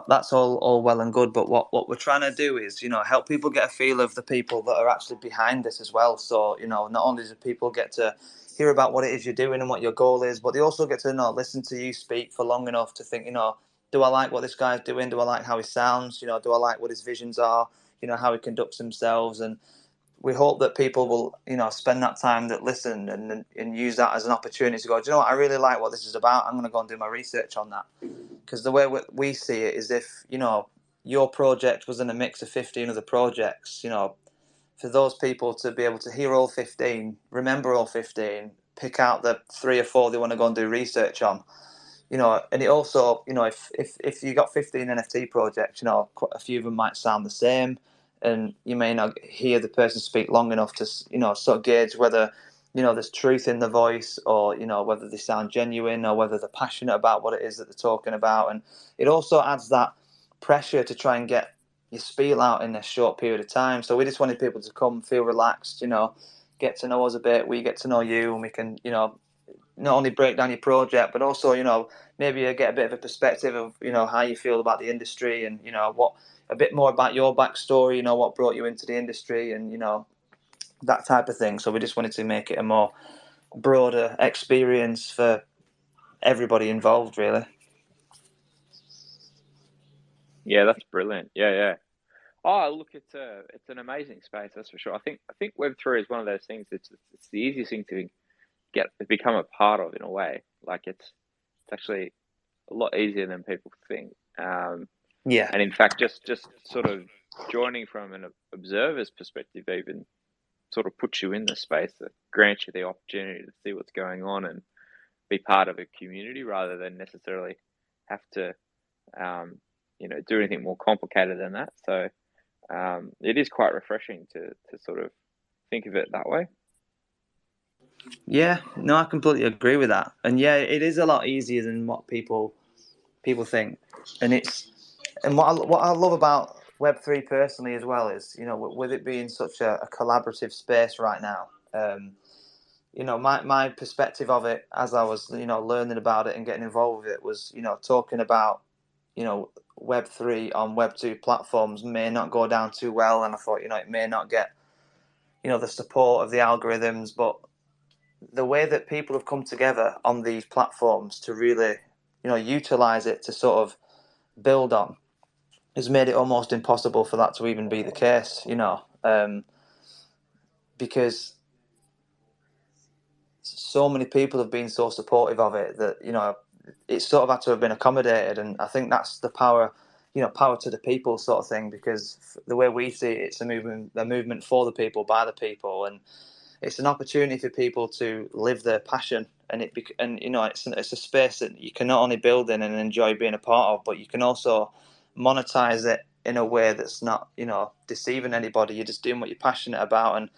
that's all well and good, but what we're trying to do is help people get a feel of the people that are actually behind this as well. So not only do people get to hear about what it is you're doing and what your goal is, but they also get to listen to you speak for long enough to think, do I like what this guy's doing? Do I like how he sounds? Do I like what his visions are? How he conducts himself? And we hope that people will, spend that time that listen and use that as an opportunity to go, do you know what? I really like what this is about. I'm going to go and do my research on that. Because the way we see it is, if, your project was in a mix of 15 other projects, for those people to be able to hear all 15, remember all 15, pick out the 3 or 4 they want to go and do research on, and it also, if you got 15 NFT projects, quite a few of them might sound the same, and you may not hear the person speak long enough to, sort of gauge whether there's truth in the voice, or whether they sound genuine, or whether they're passionate about what it is that they're talking about. And it also adds that pressure to try and get your spiel out in a short period of time. So we just wanted people to come, feel relaxed, get to know us a bit, we get to know you, and we can not only break down your project, but also maybe get a bit of a perspective of how you feel about the industry, and what a bit more about your backstory, what brought you into the industry, and that type of thing. So we just wanted to make it a more broader experience for everybody involved, really. Yeah, that's brilliant. Yeah. Oh, look, it's an amazing space, that's for sure. I think Web3 is one of those things. It's the easiest thing to become a part of, in a way. Like it's actually a lot easier than people think. Yeah. And in fact, just sort of joining from an observer's perspective, even sort of puts you in the space, that grants you the opportunity to see what's going on and be part of a community, rather than necessarily have to do anything more complicated than that. So it is quite refreshing to sort of think of it that way. Yeah, no, I completely agree with that. And yeah, it is a lot easier than what people think. And what I love about Web3 personally as well is, with it being such a collaborative space right now, my perspective of it as I was, learning about it and getting involved with it was, talking about, Web3 on Web2 platforms may not go down too well. And I thought, it may not get, the support of the algorithms, but the way that people have come together on these platforms to really, utilize it to sort of build on has made it almost impossible for that to even be the case, because so many people have been so supportive of it that, it's sort of had to have been accommodated. And I think that's the power, power to the people sort of thing, because the way we see it, it's a movement for the people, by the people. And it's an opportunity for people to live their passion, and it's a space that you can not only build in and enjoy being a part of, but you can also monetize it in a way that's not deceiving anybody. You're just doing what you're passionate about, and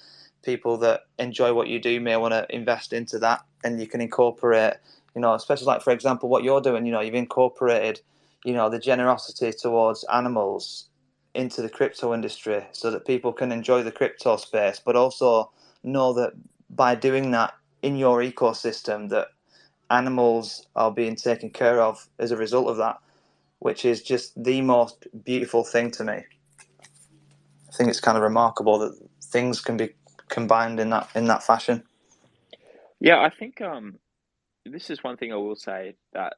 people that enjoy what you do may want to invest into that, and you can incorporate, especially like, for example, what you're doing. You've incorporated the generosity towards animals into the crypto industry, so that people can enjoy the crypto space, but also know that by doing that in your ecosystem, that animals are being taken care of as a result of that, which is just the most beautiful thing to me. I think it's kind of remarkable that things can be combined in that fashion. Yeah, I think this is one thing I will say that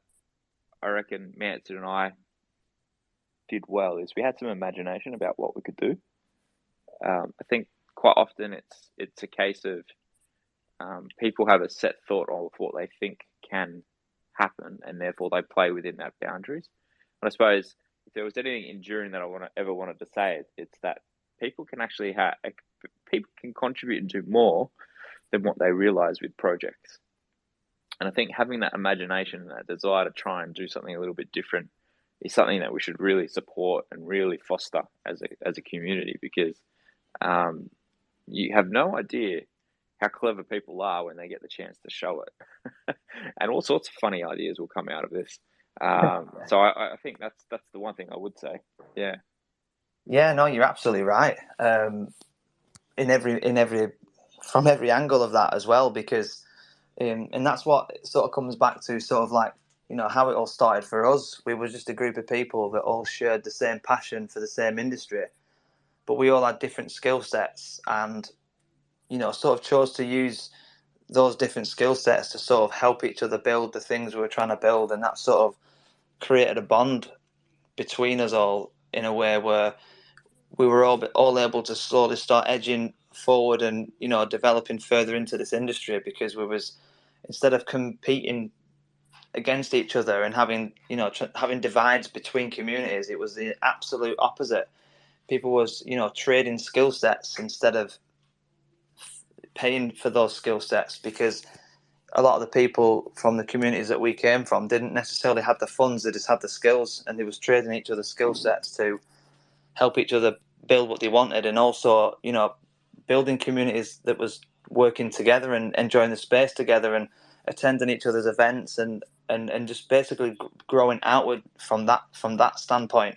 I reckon Manson and I did well, is we had some imagination about what we could do. I think quite often it's a case of people have a set thought of what they think can happen, and therefore they play within that boundaries. And I suppose if there was anything enduring that I ever wanted to say, it's that people can actually people can contribute and do more than what they realize with projects. And I think having that imagination and that desire to try and do something a little bit different is something that we should really support and really foster as a community, because you have no idea how clever people are when they get the chance to show it. And all sorts of funny ideas will come out of this. So I think that's the one thing I would say. Yeah. Yeah, no, you're absolutely right. In every from every angle of that as well, because and that's what sort of comes back to sort of like, how it all started for us. We were just a group of people that all shared the same passion for the same industry, but we all had different skill sets, and sort of chose to use those different skill sets to sort of help each other build the things we were trying to build. And that sort of created a bond between us all in a way where we were all able to slowly start edging forward and developing further into this industry, because we was, instead of competing against each other and having having divides between communities, it was the absolute opposite. People was trading skill sets instead of paying for those skill sets, because a lot of the people from the communities that we came from didn't necessarily have the funds, they just had the skills, and they was trading each other's skill sets to help each other build what they wanted. And also building communities that was working together and enjoying the space together and attending each other's events and just basically growing outward from that standpoint.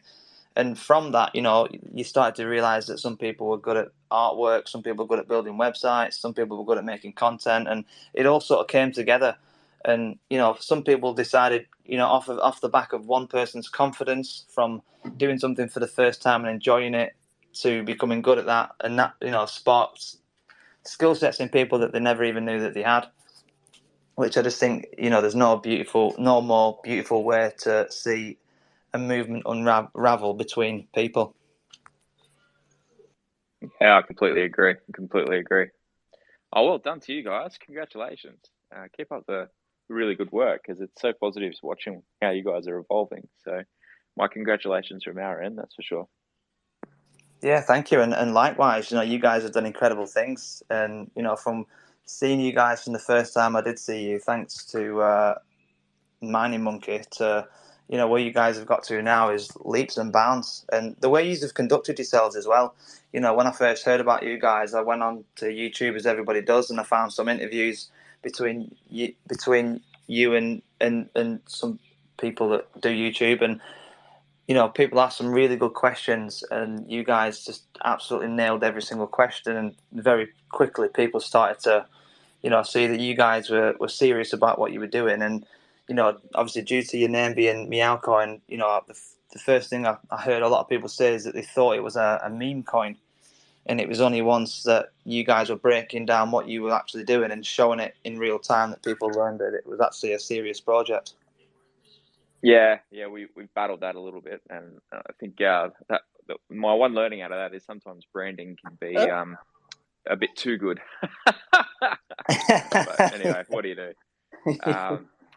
And from that, you started to realize that some people were good at artwork, some people were good at building websites, some people were good at making content, and it all sort of came together. And some people decided, off the back of one person's confidence from doing something for the first time and enjoying it to becoming good at that, and that sparked skill sets in people that they never even knew that they had. Which I just think, there's no more beautiful way to see a movement unravel between people. Yeah, I completely agree. Oh, well done to you guys. Congratulations. Keep up the really good work, because it's so positive watching how you guys are evolving. So my congratulations from our end, that's for sure. Yeah, thank you. And likewise, you guys have done incredible things. And, from seeing you guys from the first time I did see you, thanks to Mining Monkey, to where you guys have got to now is leaps and bounds. And the way you have conducted yourselves as well. When I first heard about you guys, I went on to YouTube, as everybody does, and I found some interviews between you and some people that do YouTube, and people asked some really good questions, and you guys just absolutely nailed every single question. And very quickly, people started to see that you guys were serious about what you were doing. And obviously, due to your name being Meow Coin, the first thing I heard a lot of people say is that they thought it was a meme coin. And it was only once that you guys were breaking down what you were actually doing and showing it in real time that people learned that it was actually a serious project. Yeah, we battled that a little bit, and I think my one learning out of that is sometimes branding can be a bit too good. But anyway, what do you do?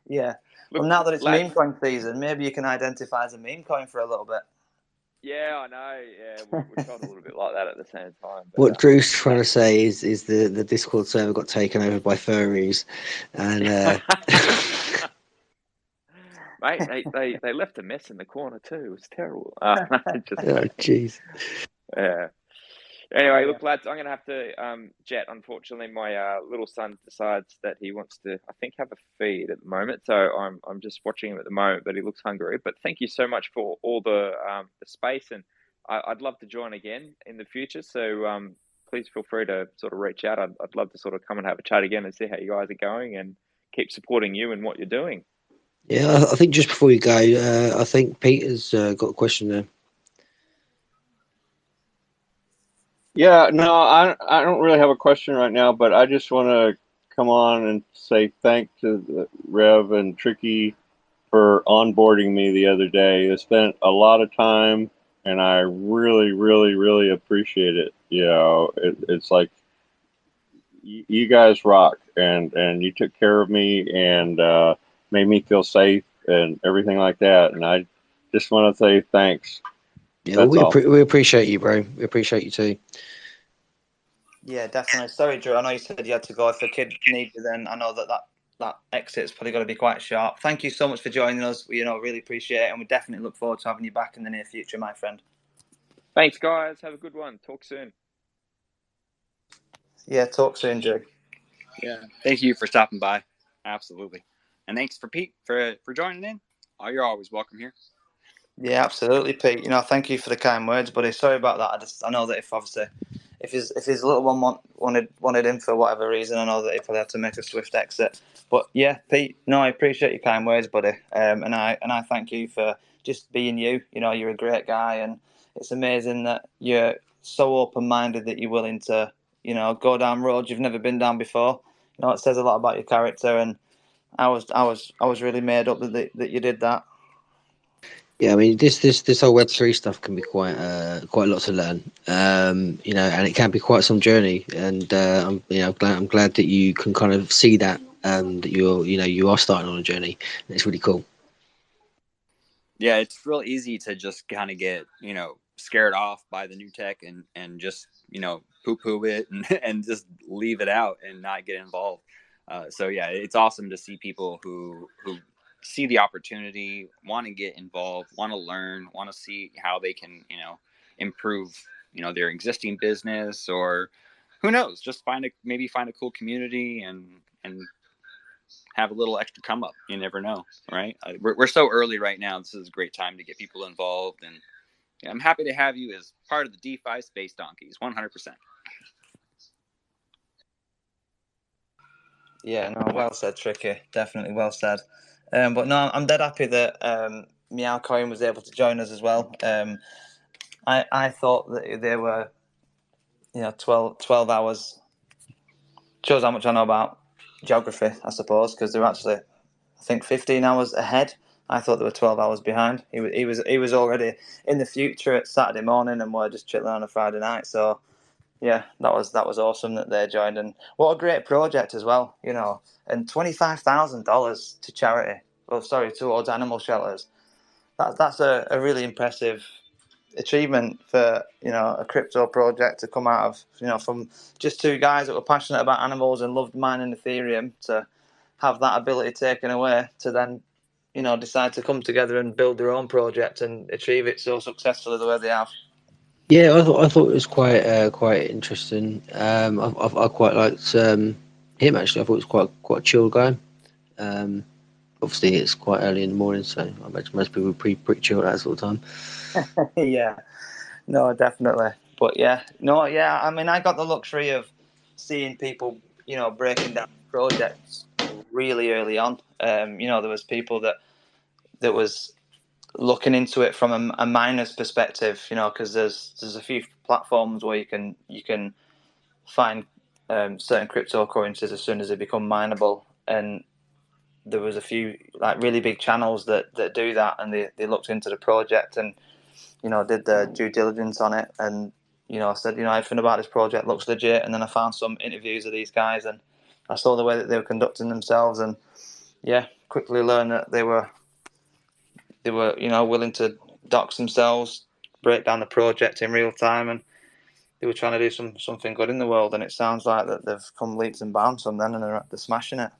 Yeah. Look, well, now that it's lads, meme coin season, maybe you can identify as a meme coin for a little bit. Yeah, I know. Yeah, we felt a little bit like that at the same time. But, What Drew's trying to say is the Discord server got taken over by furries, and mate, they left a mess in the corner too. It was terrible. Just oh jeez. Yeah. Anyway, look, lads, I'm going to have to jet. Unfortunately, my little son decides that he wants to, I think, have a feed at the moment. So I'm just watching him at the moment, but he looks hungry. But thank you so much for all the space, and I'd love to join again in the future. So please feel free to sort of reach out. I'd love to sort of come and have a chat again and see how you guys are going and keep supporting you and what you're doing. Yeah, I think just before you go, I think Peter's got a question there. Yeah, no, I don't really have a question right now, but I just want to come on and say thanks to Rev and Tricky for onboarding me the other day. They spent a lot of time, and I really, really, really appreciate it. It's like you guys rock, and you took care of me and made me feel safe and everything like that. And I just want to say thanks. Yeah, That's we appreciate you, bro. We appreciate you too. Yeah, definitely. Sorry, Drew. I know you said you had to go. If a kid needs you, then I know that exit's probably got to be quite sharp. Thank you so much for joining us. We really appreciate it, and we definitely look forward to having you back in the near future, my friend. Thanks, guys. Have a good one. Talk soon. Yeah, talk soon, Drew. Yeah, thank you for stopping by. Absolutely. And thanks for Pete for joining in. Oh, you're always welcome here. Yeah, absolutely, Pete. Thank you for the kind words, buddy. Sorry about that. I know that if his little one wanted him for whatever reason, I know that he probably had to make a swift exit. But yeah, Pete, no, I appreciate your kind words, buddy. And I thank you for just being you. You're a great guy, and it's amazing that you're so open-minded that you're willing to, go down roads you've never been down before. It says a lot about your character, and I was really made up that you did that. Yeah, I mean this whole Web3 stuff can be quite a lot to learn, and it can be quite some journey. And I'm glad that you can kind of see that that you are starting on a journey. It's really cool. Yeah, it's real easy to just kind of get scared off by the new tech and just poo-poo it and just leave it out and not get involved. So yeah, it's awesome to see people who see the opportunity, want to get involved, want to learn, want to see how they can improve their existing business, or who knows? Just maybe find a cool community and have a little extra come up. You never know, right? We're so early right now. This is a great time to get people involved, and I'm happy to have you as part of the DeFi Space Donkeys, 100%. Yeah, no, well said, Tricky. Definitely well said. But no, I'm dead happy that Meow Coin was able to join us as well. I thought that they were, 12 hours. Shows how much I know about geography, I suppose, because they're actually, I think, 15 hours ahead. I thought they were 12 hours behind. He was already in the future at Saturday morning, and we're just chilling on a Friday night. So yeah, that was awesome that they joined, and what a great project as well, and $25,000 to charity. Well, sorry, towards animal shelters. That's a really impressive achievement for a crypto project to come out of from just two guys that were passionate about animals and loved mining Ethereum to have that ability taken away to then decide to come together and build their own project and achieve it so successfully the way they have. Yeah, I thought it was quite interesting. I quite liked him actually. I thought it was quite a chill guy. Obviously, it's quite early in the morning, so I imagine most people are pretty chill at that sort of time. Yeah, no, definitely. But yeah, no, yeah. I mean, I got the luxury of seeing people, breaking down projects really early on. There was people that was looking into it from a miner's perspective, because there's a few platforms where you can find certain cryptocurrencies as soon as they become mineable, and there was a few like really big channels that do that, and they looked into the project and did the due diligence on it, and said everything about this project looks legit, and then I found some interviews of these guys, and I saw the way that they were conducting themselves, and yeah, quickly learned that they were willing to dox themselves, break down the project in real time, and they were trying to do something good in the world, and it sounds like that they've come leaps and bounds from then, and they're smashing it.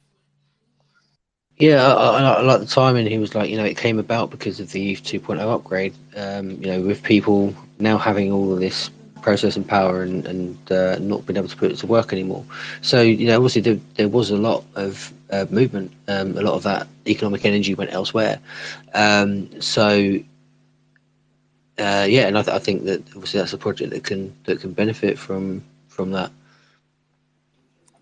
Yeah, I like the timing. He was like, it came about because of the ETH 2.0 upgrade. With people now having all of this processing power and not being able to put it to work anymore. So, obviously there was a lot of movement. A lot of that economic energy went elsewhere. Yeah, and I think that obviously that's a project that can benefit from that.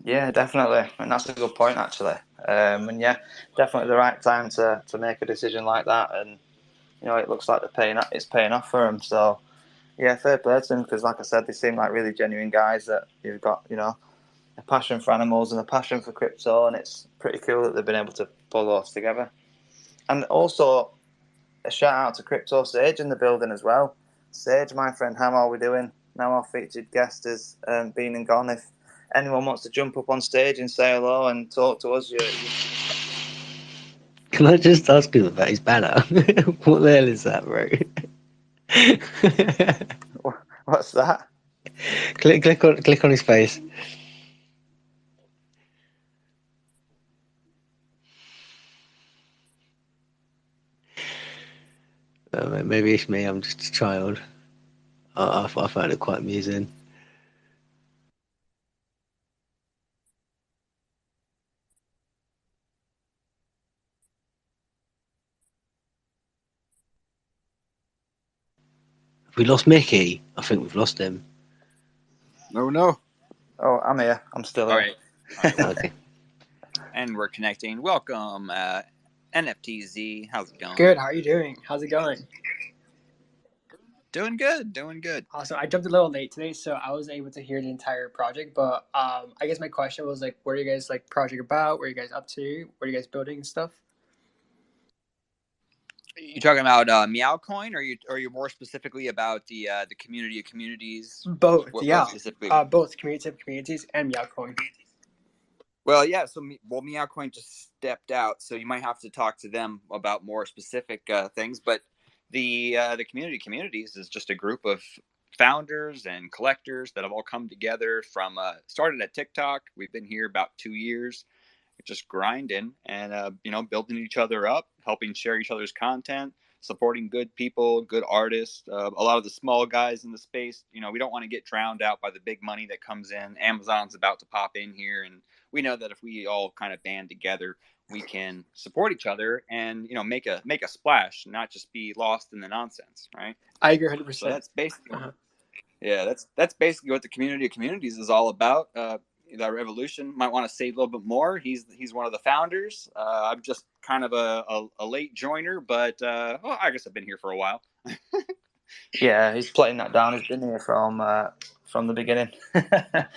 Yeah, definitely, and that's a good point actually. And yeah, definitely the right time to make a decision like that, and it looks like it's paying off for them. So yeah, fair play to them, because like I said, they seem like really genuine guys that you've got a passion for animals and a passion for crypto, and it's pretty cool that they've been able to pull those together. And also a shout out to Crypto Sage in the building as well. Sage, my friend, how are we doing? Now our featured guest has been and gone. If anyone wants to jump up on stage and say hello and talk to us, Can I just ask him about his banner? What the hell is that, bro? what's that? Click on his face. Maybe it's me. I'm just a child. I find it quite amusing. We lost Mickey. I think we've lost him. No. Oh, I'm here. I'm still here. All right. Okay. And we're connecting. Welcome, NFTZ. How's it going? Good. How are you doing? How's it going? Doing good. Awesome. I jumped a little late today, so I was able to hear the entire project. But I guess my question was like, what are you guys project about? What are you guys up to? What are you guys building and stuff? You talking about Meow Coin, or are you more specifically about the community of communities? Both, yeah. Specifically? Both community of communities and Meow Coin. Well, yeah. So, Meow Coin just stepped out, so you might have to talk to them about more specific things. But the community communities is just a group of founders and collectors that have all come together from started at TikTok. We've been here about 2 years, just grinding and building each other up, helping share each other's content, supporting good people, good artists. A lot of the small guys in the space, we don't want to get drowned out by the big money that comes in. Amazon's about to pop in here, and we know that if we all kind of band together, we can support each other and make a splash, not just be lost in the nonsense, right? I agree 100%. So that's basically that's basically what the community of communities is all about. That Revolution might want to say a little bit more. He's one of the founders. I'm just kind of a late joiner, but I guess I've been here for a while. Yeah, he's putting that down. He's been here from the beginning. But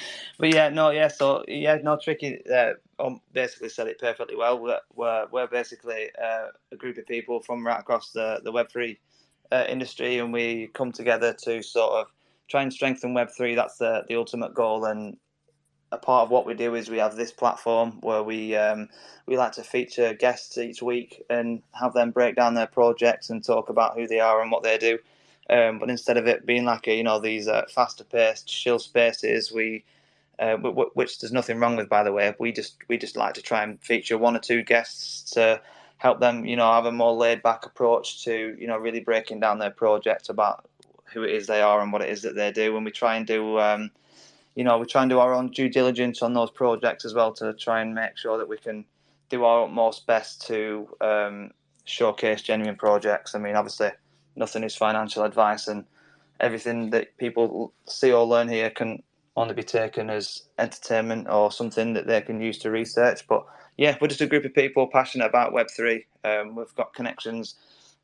Tricky basically said it perfectly well. We're basically a group of people from right across the Web3 industry, and we come together to sort of try and strengthen Web3. That's the ultimate goal. And a part of what we do is we have this platform where we like to feature guests each week and have them break down their projects and talk about who they are and what they do. But instead of it being like these faster paced chill spaces, which there's nothing wrong with, by the way, we just like to try and feature one or two guests to help them have a more laid back approach to really breaking down their project about who it is they are and what it is that they do. And we try and do our own due diligence on those projects as well to try and make sure that we can do our utmost best to showcase genuine projects. I mean, obviously, nothing is financial advice, and everything that people see or learn here can only be taken as entertainment or something that they can use to research. But yeah, we're just a group of people passionate about Web3. We've got connections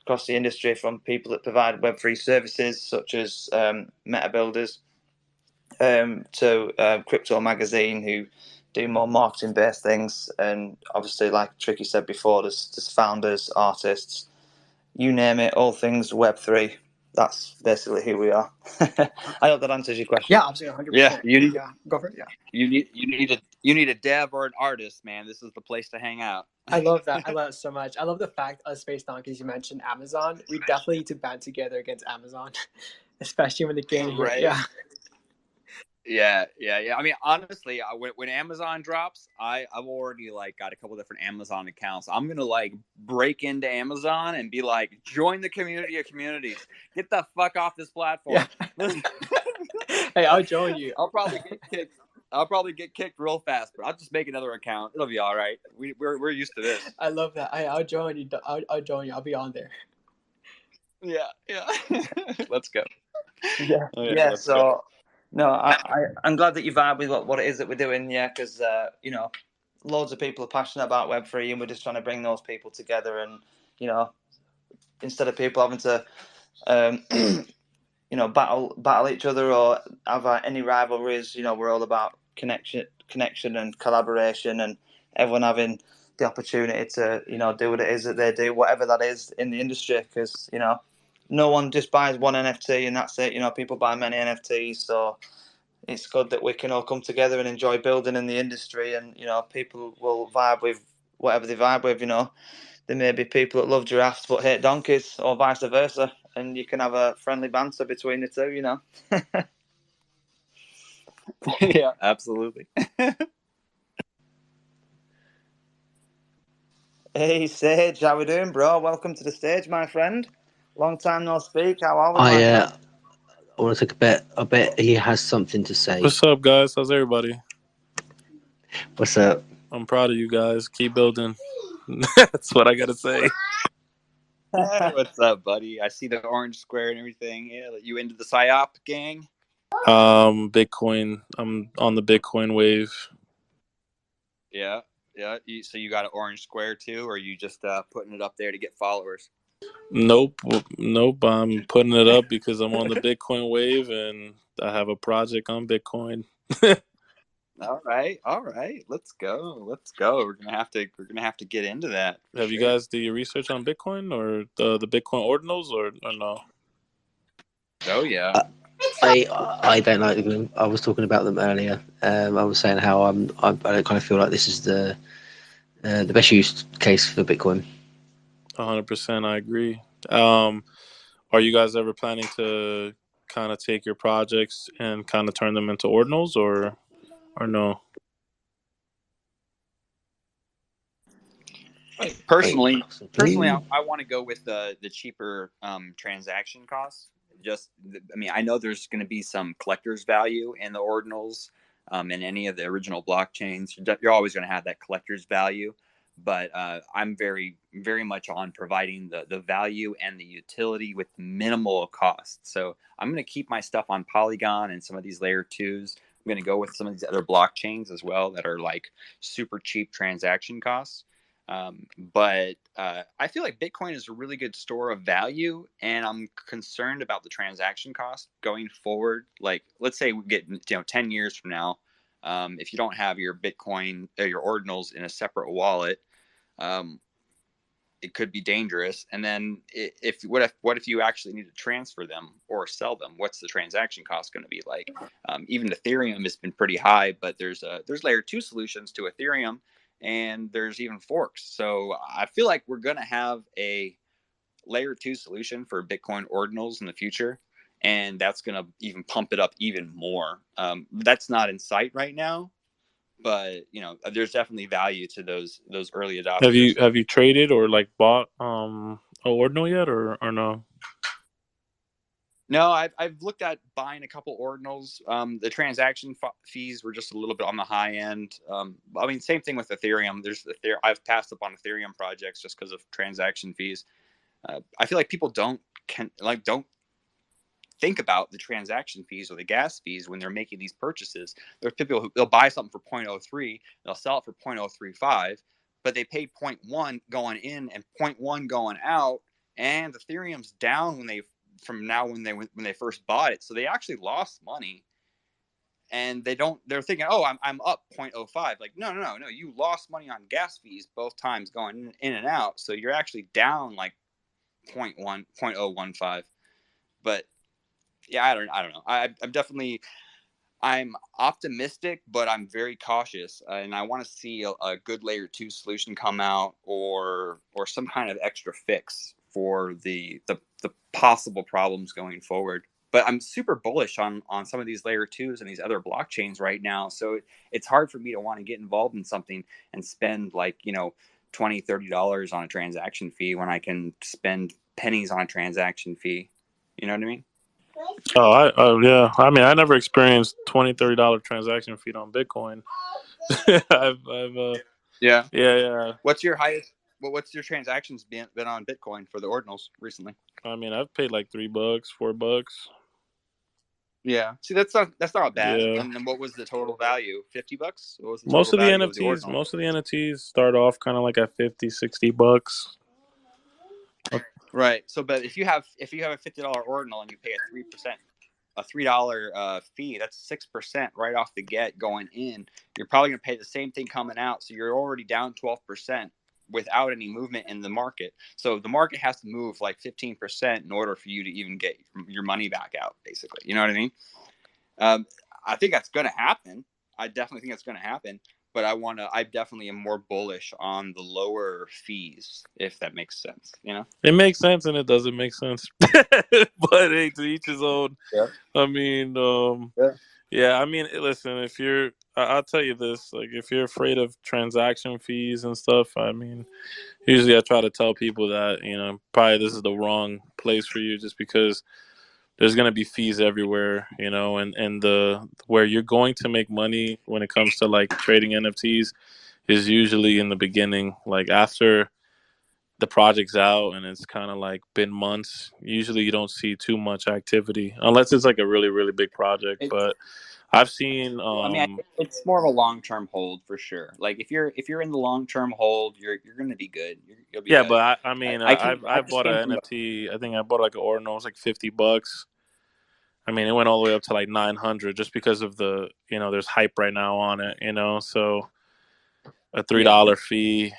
across the industry from people that provide Web3 services, such as meta builders, to Crypto Magazine, who do more marketing-based things. And obviously, like Tricky said before, there's founders, artists, you name it, all things Web3. That's basically who we are. I hope that answers your question. Yeah, absolutely, 100%. Yeah, go for it. Yeah, you need a dev or an artist, man. This is the place to hang out. I love that. I love it so much. I love the fact of Space Donkeys. You mentioned Amazon. We definitely need to band together against Amazon, especially when the game. Right. Yeah. Yeah. I mean, honestly, when Amazon drops, I've already got a couple different Amazon accounts. I'm gonna break into Amazon and be like, join the community of communities. Get the fuck off this platform. Yeah. Hey, I'll join you. I'll probably get kicked real fast, but I'll just make another account. It'll be all right. We're used to this. I love that. I'll join you. I'll join you. I'll be on there. Yeah. Let's go. Yeah. So. No, I'm glad that you vibe with what it is that we're doing, because, loads of people are passionate about Web3, and we're just trying to bring those people together. And, instead of people having to, battle each other or have any rivalries, we're all about connection and collaboration, and everyone having the opportunity to, do what it is that they do, whatever that is in the industry, because, no one just buys one NFT and that's it. People buy many NFTs, so it's good that we can all come together and enjoy building in the industry. And people will vibe with whatever they vibe with. There may be people that love giraffes but hate donkeys, or vice versa, and you can have a friendly banter between the two. Yeah, absolutely. Hey Sage, how we doing, bro? Welcome to the stage, my friend. Long time no speak. How are we? I want to take a bet. I bet he has something to say. What's up, guys? How's everybody? What's up? I'm proud of you guys. Keep building. That's what I gotta say. Hey, what's up, buddy? I see the orange square and everything. Yeah, you into the PSYOP gang? Bitcoin. I'm on the Bitcoin wave. Yeah. So you got an orange square too, or are you just putting it up there to get followers? Nope. I'm putting it up because I'm on the Bitcoin wave and I have a project on Bitcoin. All right. Let's go. We're gonna have to get into that. Have you guys do your research on Bitcoin or the Bitcoin ordinals or no? Oh yeah. I don't like them. I was talking about them earlier. I was saying how I don't kind of feel like this is the best use case for Bitcoin. 100%, I agree. Are you guys ever planning to kind of take your projects and kind of turn them into ordinals or no? Personally, Please. I want to go with the cheaper transaction costs. I mean, I know there's going to be some collector's value in the ordinals, and any of the original blockchains. You're always going to have that collector's value, but I'm very much on providing the value and the utility with minimal cost. So I'm going to keep my stuff on Polygon and some of these layer twos. I'm going to go with some of these other blockchains as well that are like super cheap transaction costs. But I feel like Bitcoin is a really good store of value, and I'm concerned about the transaction cost going forward. Like, let's say we get 10 years from now, if you don't have your Bitcoin or your ordinals in a separate wallet, um, it could be dangerous. And then what if you actually need to transfer them or sell them? What's the transaction cost going to be like? Even Ethereum has been pretty high, but there's layer 2 solutions to Ethereum, and there's even forks. So I feel like we're going to have a layer 2 solution for Bitcoin ordinals in the future, and that's going to even pump it up even more. That's not in sight right now, but there's definitely value to those early adopters. Have you traded or like bought a ordinal yet or no? No, I've looked at buying a couple ordinals. The transaction fees were just a little bit on the high end. I mean, same thing with Ethereum. I've passed up on Ethereum projects just because of transaction fees. I feel like people don't think about the transaction fees or the gas fees when they're making these purchases. There's people who they'll buy something for 0.03, they'll sell it for 0.035, but they paid 0.1 going in and 0.1 going out, and Ethereum's down when they first bought it, so they actually lost money. And they're thinking, oh, I'm up 0.05. Like, no, you lost money on gas fees both times going in and out, so you're actually down like 0.15. But yeah, I don't know. I'm optimistic, but I'm very cautious, and I want to see a good layer 2 solution come out, or some kind of extra fix for the possible problems going forward. But I'm super bullish on some of these layer 2s and these other blockchains right now. So it's hard for me to want to get involved in something and spend like $20-$30 on a transaction fee when I can spend pennies on a transaction fee. You know what I mean? Yeah. I mean, I never experienced $20-$30 transaction fee on Bitcoin. Yeah. Yeah. What's your highest? What's your transactions been on Bitcoin for the ordinals recently? I mean, I've paid like $3, $4. Yeah. See, that's not bad. Yeah. And then what was the total value? $50? What was the Most total of the value of the NFTs, ordinal? start off kind of like at $50-$60. Right. So, but if you have a $50 ordinal and you pay a $3 fee, that's 6% right off the get going in. You're probably going to pay the same thing coming out, so you're already down 12% without any movement in the market. So the market has to move like 15% in order for you to even get your money back out, basically. You know what I mean? I think that's going to happen. I definitely think that's going to happen. But I definitely am more bullish on the lower fees, if that makes sense. It makes sense and it doesn't make sense. But hey, to each his own. Yeah. I mean, yeah. I mean, listen, I'll tell you this, like, if you're afraid of transaction fees and stuff, I mean, usually I try to tell people that, probably this is the wrong place for you, just because there's going to be fees everywhere, and where you're going to make money when it comes to like trading NFTs is usually in the beginning. Like, after the project's out and it's kind of like been months, usually you don't see too much activity unless it's like a really, really big project. But I've seen I mean, it's more of a long-term hold for sure. Like if you're in the long-term hold, you're going to be good. You'll be yeah, good. but I mean, I just bought came an from NFT. I think I bought like an ordinal. It was like $50. I mean, it went all the way up to like 900 just because of there's hype right now on it. So a $3 fee.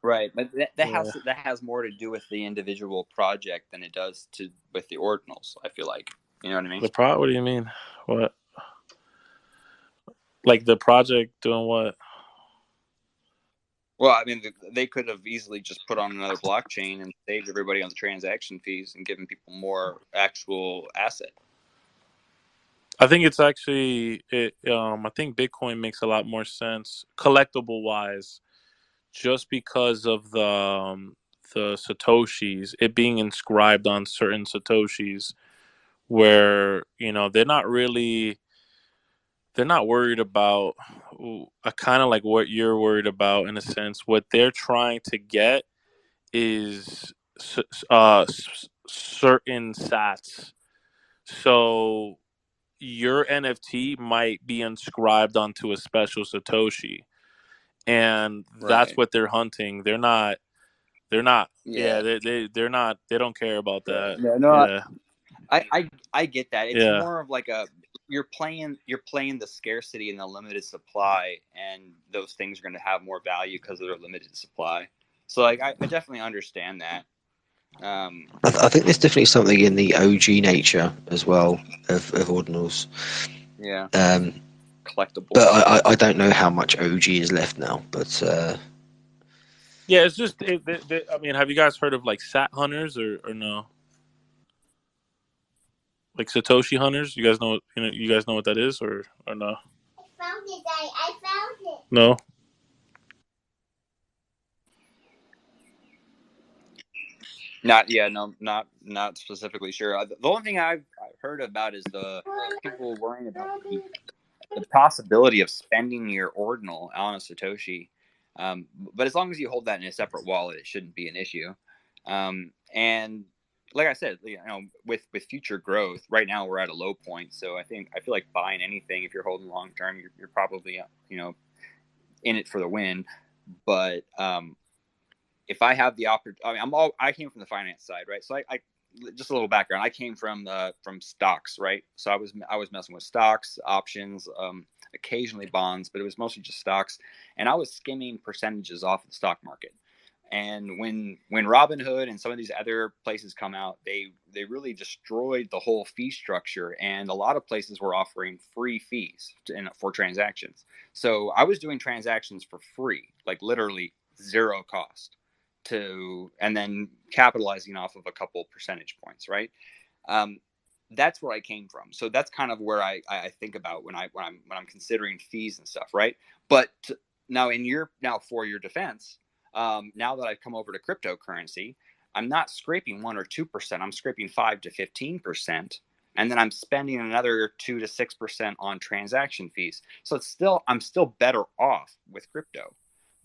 Right, but that Yeah. has more to do with the individual project than it does with the ordinals. I feel like, you know what I mean? What do you mean? What? Like the project doing what? Well, I mean, they could have easily just put on another blockchain and saved everybody on the transaction fees and given people more actual asset. I think it's actually I think Bitcoin makes a lot more sense collectible wise just because of the satoshis, it being inscribed on certain satoshis, where they're not worried about kind of like what you're worried about in a sense. What they're trying to get is certain sats. So your NFT might be inscribed onto a special satoshi, and that's Right. what they're hunting. They're not. They're not. Yeah, Yeah. they're not. They don't care about Yeah. that. Yeah. No, Yeah. I get that. It's Yeah. more of like you're playing the scarcity and the limited supply, and those things are going to have more value because of their limited supply. So like I definitely understand that. I think there's definitely something in the OG nature as well of ordinals. Yeah. Um, Collectible. but I don't know how much OG is left now. But Yeah. It's just. I mean, have you guys heard of like sat hunters or no? Like Satoshi hunters? You guys know? You guys know what that is or no? I found it, Daddy. I found it. No. Not specifically sure. The only thing I've heard about is the people worrying about the possibility of spending your ordinal on a Satoshi. But as long as you hold that in a separate wallet, it shouldn't be an issue. And like I said, with future growth, right now we're at a low point. So I feel like buying anything, if you're holding long term, you're probably in it for the win. But if I have the opportunity, I mean, I came from the finance side, right? So I just a little background. I came from stocks, right? So I was messing with stocks, options, occasionally bonds, but it was mostly just stocks, and I was skimming percentages off of the stock market. And when Robinhood and some of these other places come out, they really destroyed the whole fee structure, and a lot of places were offering free fees for transactions. So I was doing transactions for free, like literally zero cost, and then capitalizing off of a couple percentage points, right? That's where I came from. So that's kind of where I think about when I'm considering fees and stuff, right? But now for your defense, now that I've come over to cryptocurrency, I'm not scraping 1 or 2%. I'm scraping 5 to 15%, and then I'm spending another 2 to 6% on transaction fees. So I'm still better off with crypto,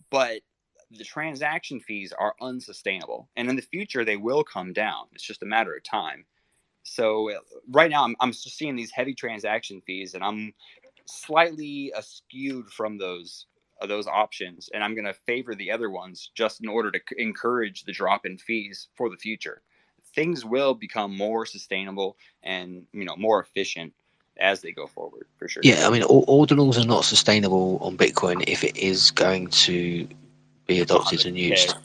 but the transaction fees are unsustainable, and in the future they will come down. It's just a matter of time. So right now I'm just seeing these heavy transaction fees, and I'm slightly skewed from those options, and I'm going to favor the other ones just in order to encourage the drop in fees for the future. Things will become more sustainable and more efficient as they go forward, for sure. yeah, I mean, ordinals are not sustainable on Bitcoin if it is going to be adopted and 100K. used.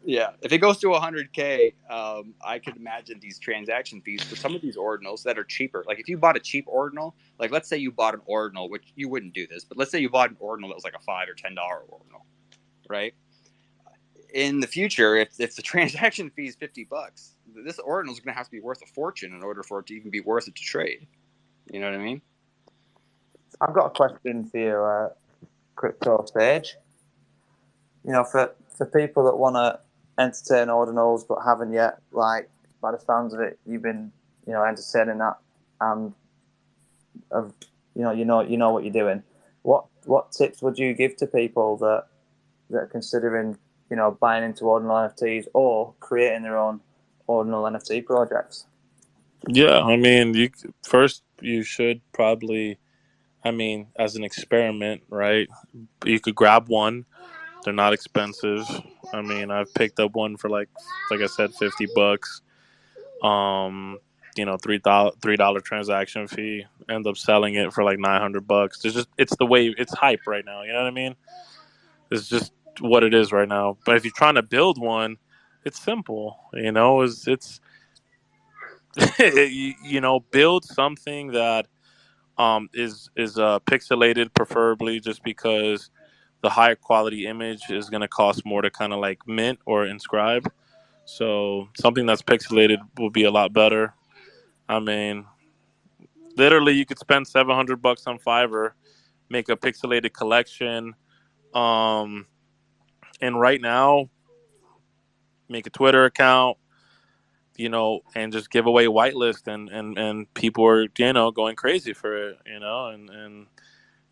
Yeah, if it goes to 100K, I could imagine these transaction fees for some of these ordinals that are cheaper. Like if you bought a cheap ordinal, like let's say you bought an ordinal, which you wouldn't do this, but let's say you bought an ordinal that was like a $5 or $10 ordinal, right? In the future, if the transaction fee is $50, this ordinal is going to have to be worth a fortune in order for it to even be worth it to trade. You know what I mean? I've got a question for you, Crypto Sage. For people that want to entertain ordinals but haven't yet, like by the sounds of it, you've been entertaining that, and you know what you're doing. What tips would you give to people that are considering buying into ordinal NFTs or creating their own ordinal NFT projects? Yeah. I mean, you should probably. I mean, as an experiment, right? You could grab one. They're not expensive. I mean, I've picked up one for like I said, $50. $3 transaction fee. End up selling it for like $900. It's the way it's hype right now. You know what I mean? It's just what it is right now. But if you're trying to build one, it's simple. It's build something that is pixelated, preferably, just because the higher quality image is going to cost more to kind of like mint or inscribe. So something that's pixelated will be a lot better. I mean, literally, you could spend $700 on Fiverr, make a pixelated collection, um, And right now, make a Twitter account, you know, and just give away whitelist, and people are, you know, going crazy for it, you know, and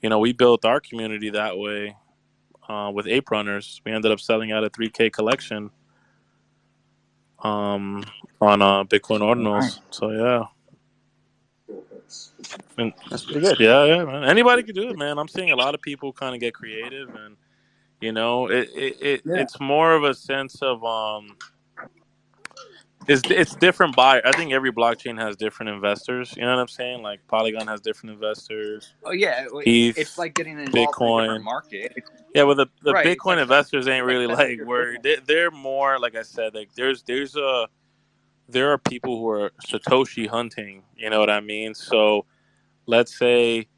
you know, we built our community that way with ape runners. We ended up selling out a 3K collection on Bitcoin Right. ordinals. So yeah. And That's pretty good. yeah, man. Anybody could do it, man. I'm seeing a lot of people kind of get creative, and you know, Yeah. it's more of a sense of it's different buyer. I think every blockchain has different investors. You know what I'm saying? Like Polygon has different investors. Oh yeah, it's ETH, like getting involved in a different Bitcoin. market. Yeah, well, the Right. It's Bitcoin like investors ain't really that's like like your where business. they're more, like I said, like there are people who are Satoshi hunting. You know what I mean? So let's say,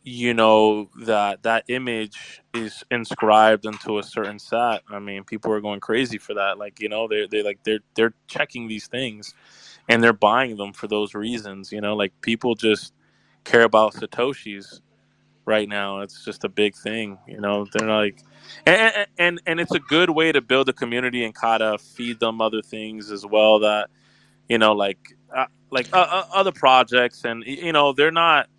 you know, that image is inscribed into a certain sat. I mean, people are going crazy for that. Like, you know, they're checking these things and they're buying them for those reasons. You know, like people just care about Satoshis right now. It's just a big thing. You know, they're like, and it's a good way to build a community and kind of feed them other things as well. That, you know, other projects, and you know, they're not.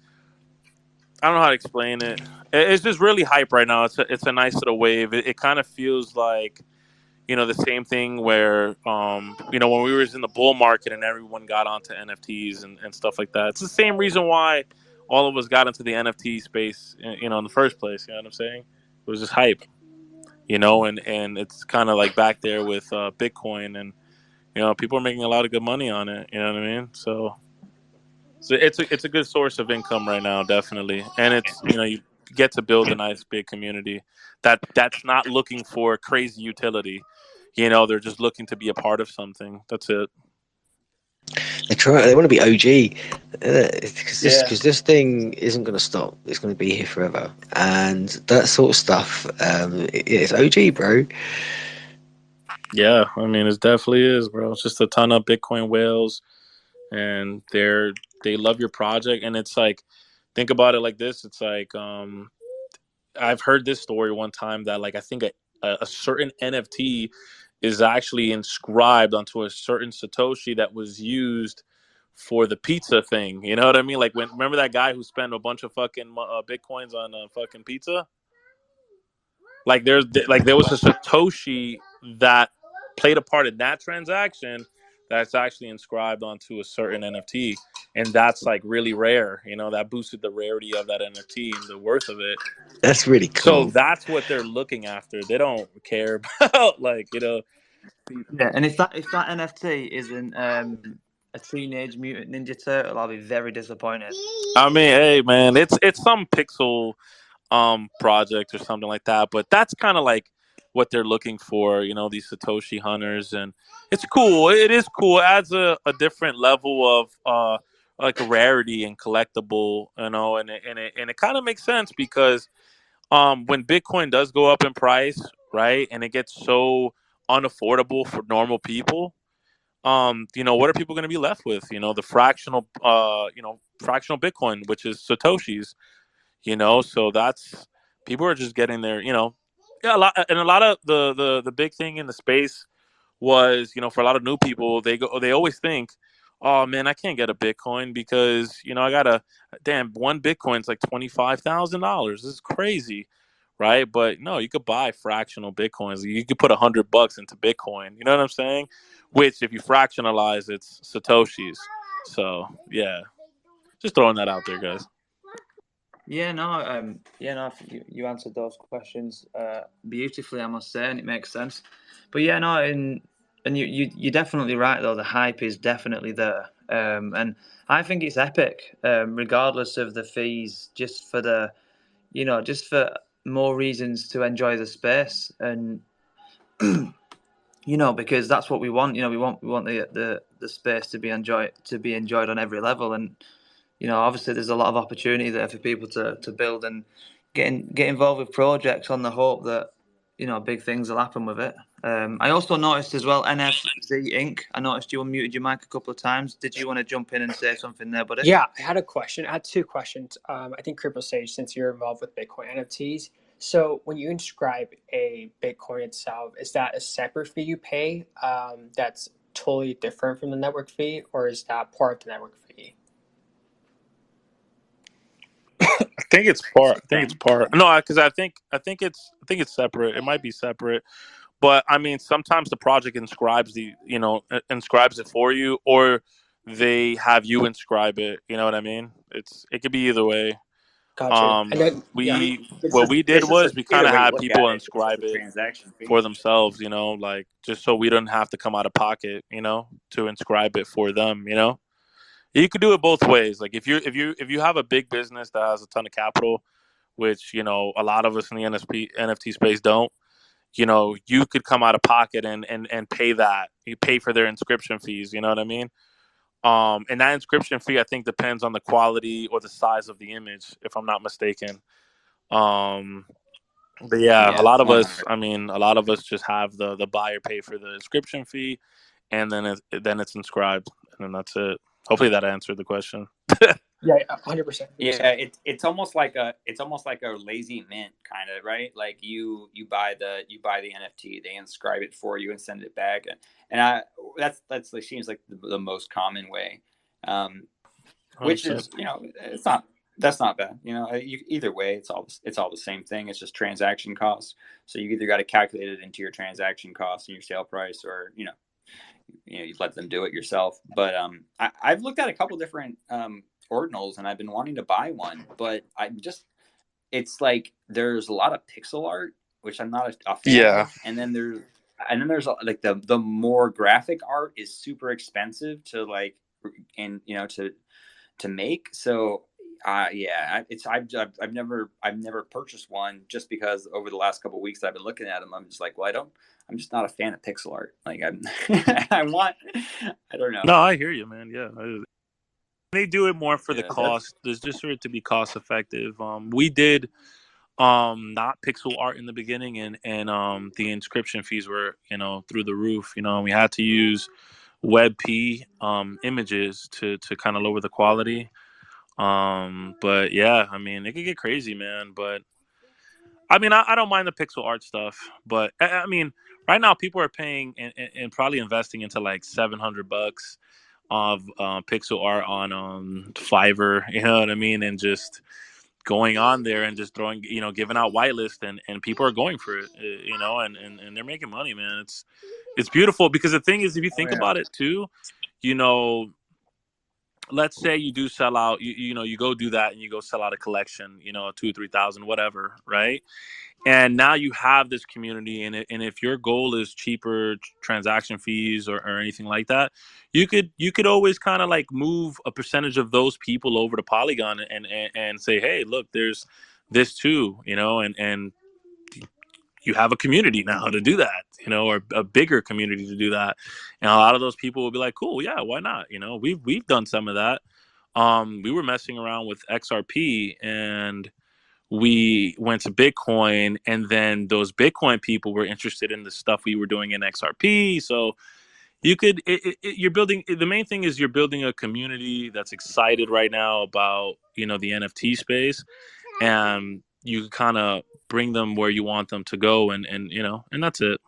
I don't know how to explain it. It's just really hype right now. It's a nice little wave. It kind of feels like, you know, the same thing where you know, when we was in the bull market and everyone got onto NFTs and stuff like that. It's the same reason why all of us got into the NFT space, you know, in the first place. You know what I'm saying? It was just hype, you know, and it's kind of like back there with Bitcoin, and you know, people are making a lot of good money on it. You know what I mean? So it's a good source of income right now, definitely, and it's, you know, you get to build a nice big community that's not looking for crazy utility. You know, they're just looking to be a part of something. That's it. They want to be OG, because Yeah. this thing isn't going to stop. It's going to be here forever, and that sort of stuff. It's OG, bro. Yeah, I mean, it definitely is, bro. It's just a ton of Bitcoin whales, and they love your project, and it's like, think about it like this. It's like, I've heard this story one time that, like, I think a certain NFT is actually inscribed onto a certain Satoshi that was used for the pizza thing. You know what I mean? Like, when, remember that guy who spent a bunch of fucking Bitcoins on a fucking pizza? Like, there was a Satoshi that played a part in that transaction that's actually inscribed onto a certain NFT. And that's like really rare. You know, that boosted the rarity of that NFT and the worth of it. That's really So cool. that's what they're looking after. They don't care about, like, you know. Yeah, and if that NFT isn't a Teenage Mutant Ninja Turtle, I'll be very disappointed. I mean, hey man, it's some pixel project or something like that, but that's kind of like what they're looking for, you know, these Satoshi hunters, and it's cool. It is cool. It adds a different level of like a rarity and collectible, you know, and it kind of makes sense because when Bitcoin does go up in price, right, and it gets so unaffordable for normal people, you know, what are people going to be left with? You know, the fractional fractional Bitcoin, which is Satoshis, you know. So that's, people are just getting their, you know, yeah, a lot of the big thing in the space was, you know, for a lot of new people, they always think, oh man, I can't get a Bitcoin because, you know, I got damn, one Bitcoin's like $25,000. This is crazy, right? But no, you could buy fractional Bitcoins. You could put $100 into Bitcoin. You know what I'm saying? Which, if you fractionalize, it's Satoshis. So yeah, just throwing that out there, guys. Yeah, no, you answered those questions beautifully, I must say, and it makes sense. But yeah, no, and you're definitely right though. The hype is definitely there, and I think it's epic, regardless of the fees. Just for the, you know, just for more reasons to enjoy the space, and you know, because that's what we want. You know, we want the space to be enjoyed on every level, and you know, obviously there's a lot of opportunity there for people to build and get involved with projects on the hope that, you know, big things will happen with it. I also noticed as well, NFZ Inc. I noticed you unmuted your mic a couple of times. Did you want to jump in and say something there, buddy? Yeah, I had a question. I had two questions. I think Crypto Sage, since you're involved with Bitcoin NFTs, So when you inscribe a Bitcoin itself, is that a separate fee you pay that's totally different from the network fee, or is that part of the network fee? I think it's part. I think it's part. No, because I think it's separate. It might be separate, but I mean, sometimes the project inscribes inscribes it for you, or they have you inscribe it. You know what I mean? It could be either way. Gotcha. And then, yeah. I mean, What we did it's just was we kind either of way you had look at people it, it's just inscribe a it transaction for fee. themselves. Like just so we don't have to come out of pocket. To inscribe it for them. You could do it both ways. Like if you have a big business that has a ton of capital, which a lot of us in the NFT space don't. You could come out of pocket and pay that. You pay for their inscription fees. You know what I mean? And that inscription fee, I think, depends on the quality or the size of the image, if I'm not mistaken. Um, but yeah, a Yeah, lot of us, 100. I mean, a lot of us just have the buyer pay for the inscription fee, and then it's inscribed, and then that's it. Hopefully that answered the question. Yeah, 100%. Yeah, it's almost like a lazy mint kind of, right? Like you buy the NFT, they inscribe it for you and send it back, and that's like seems like the most common way, which 100%. is it's not that's not bad. Either way, it's all the same thing. It's just transaction costs. So you either got to calculate it into your transaction cost and your sale price, or you let them do it yourself. But I've looked at a couple different ordinals, and I've been wanting to buy one, but it's like there's a lot of pixel art, which I'm not a fan Yeah. of, and then there's like the more graphic art is super expensive to like, and to make. So yeah, I've never purchased one, just because over the last couple of weeks I've been looking at them. I'm just like, well, I'm just not a fan of pixel art. Like I don't know. No, I hear you, man. Yeah, they do it more for the Yeah, that's cost. There's just for it to be cost effective. We did not pixel art in the beginning, and the inscription fees were through the roof. We had to use WebP images to kind of lower the quality. But yeah, I mean, it could get crazy, man. But I mean, I don't mind the pixel art stuff, but I mean, right now people are paying and probably investing into like $700 of pixel art on Fiverr. You know what I mean? And just going on there and just throwing, giving out whitelist, and people are going for it. And they're making money, man. It's beautiful, because the thing is, if you oh think yeah. about it too, you know, let's say you do sell out, you go do that and you go sell out a collection, 2,000-3,000, whatever, right? And now you have this community, and if your goal is cheaper transaction fees or anything like that, you could always kind of like move a percentage of those people over to Polygon, and say, hey, look, there's this too, and you have a community now to do that, or a bigger community to do that. And a lot of those people will be like, cool, yeah, why not? We've done some of that. We were messing around with XRP, and we went to Bitcoin, and then those Bitcoin people were interested in the stuff we were doing in XRP. So you're building, the main thing is you're building a community that's excited right now about, the NFT space, and you kind of bring them where you want them to go. And that's it.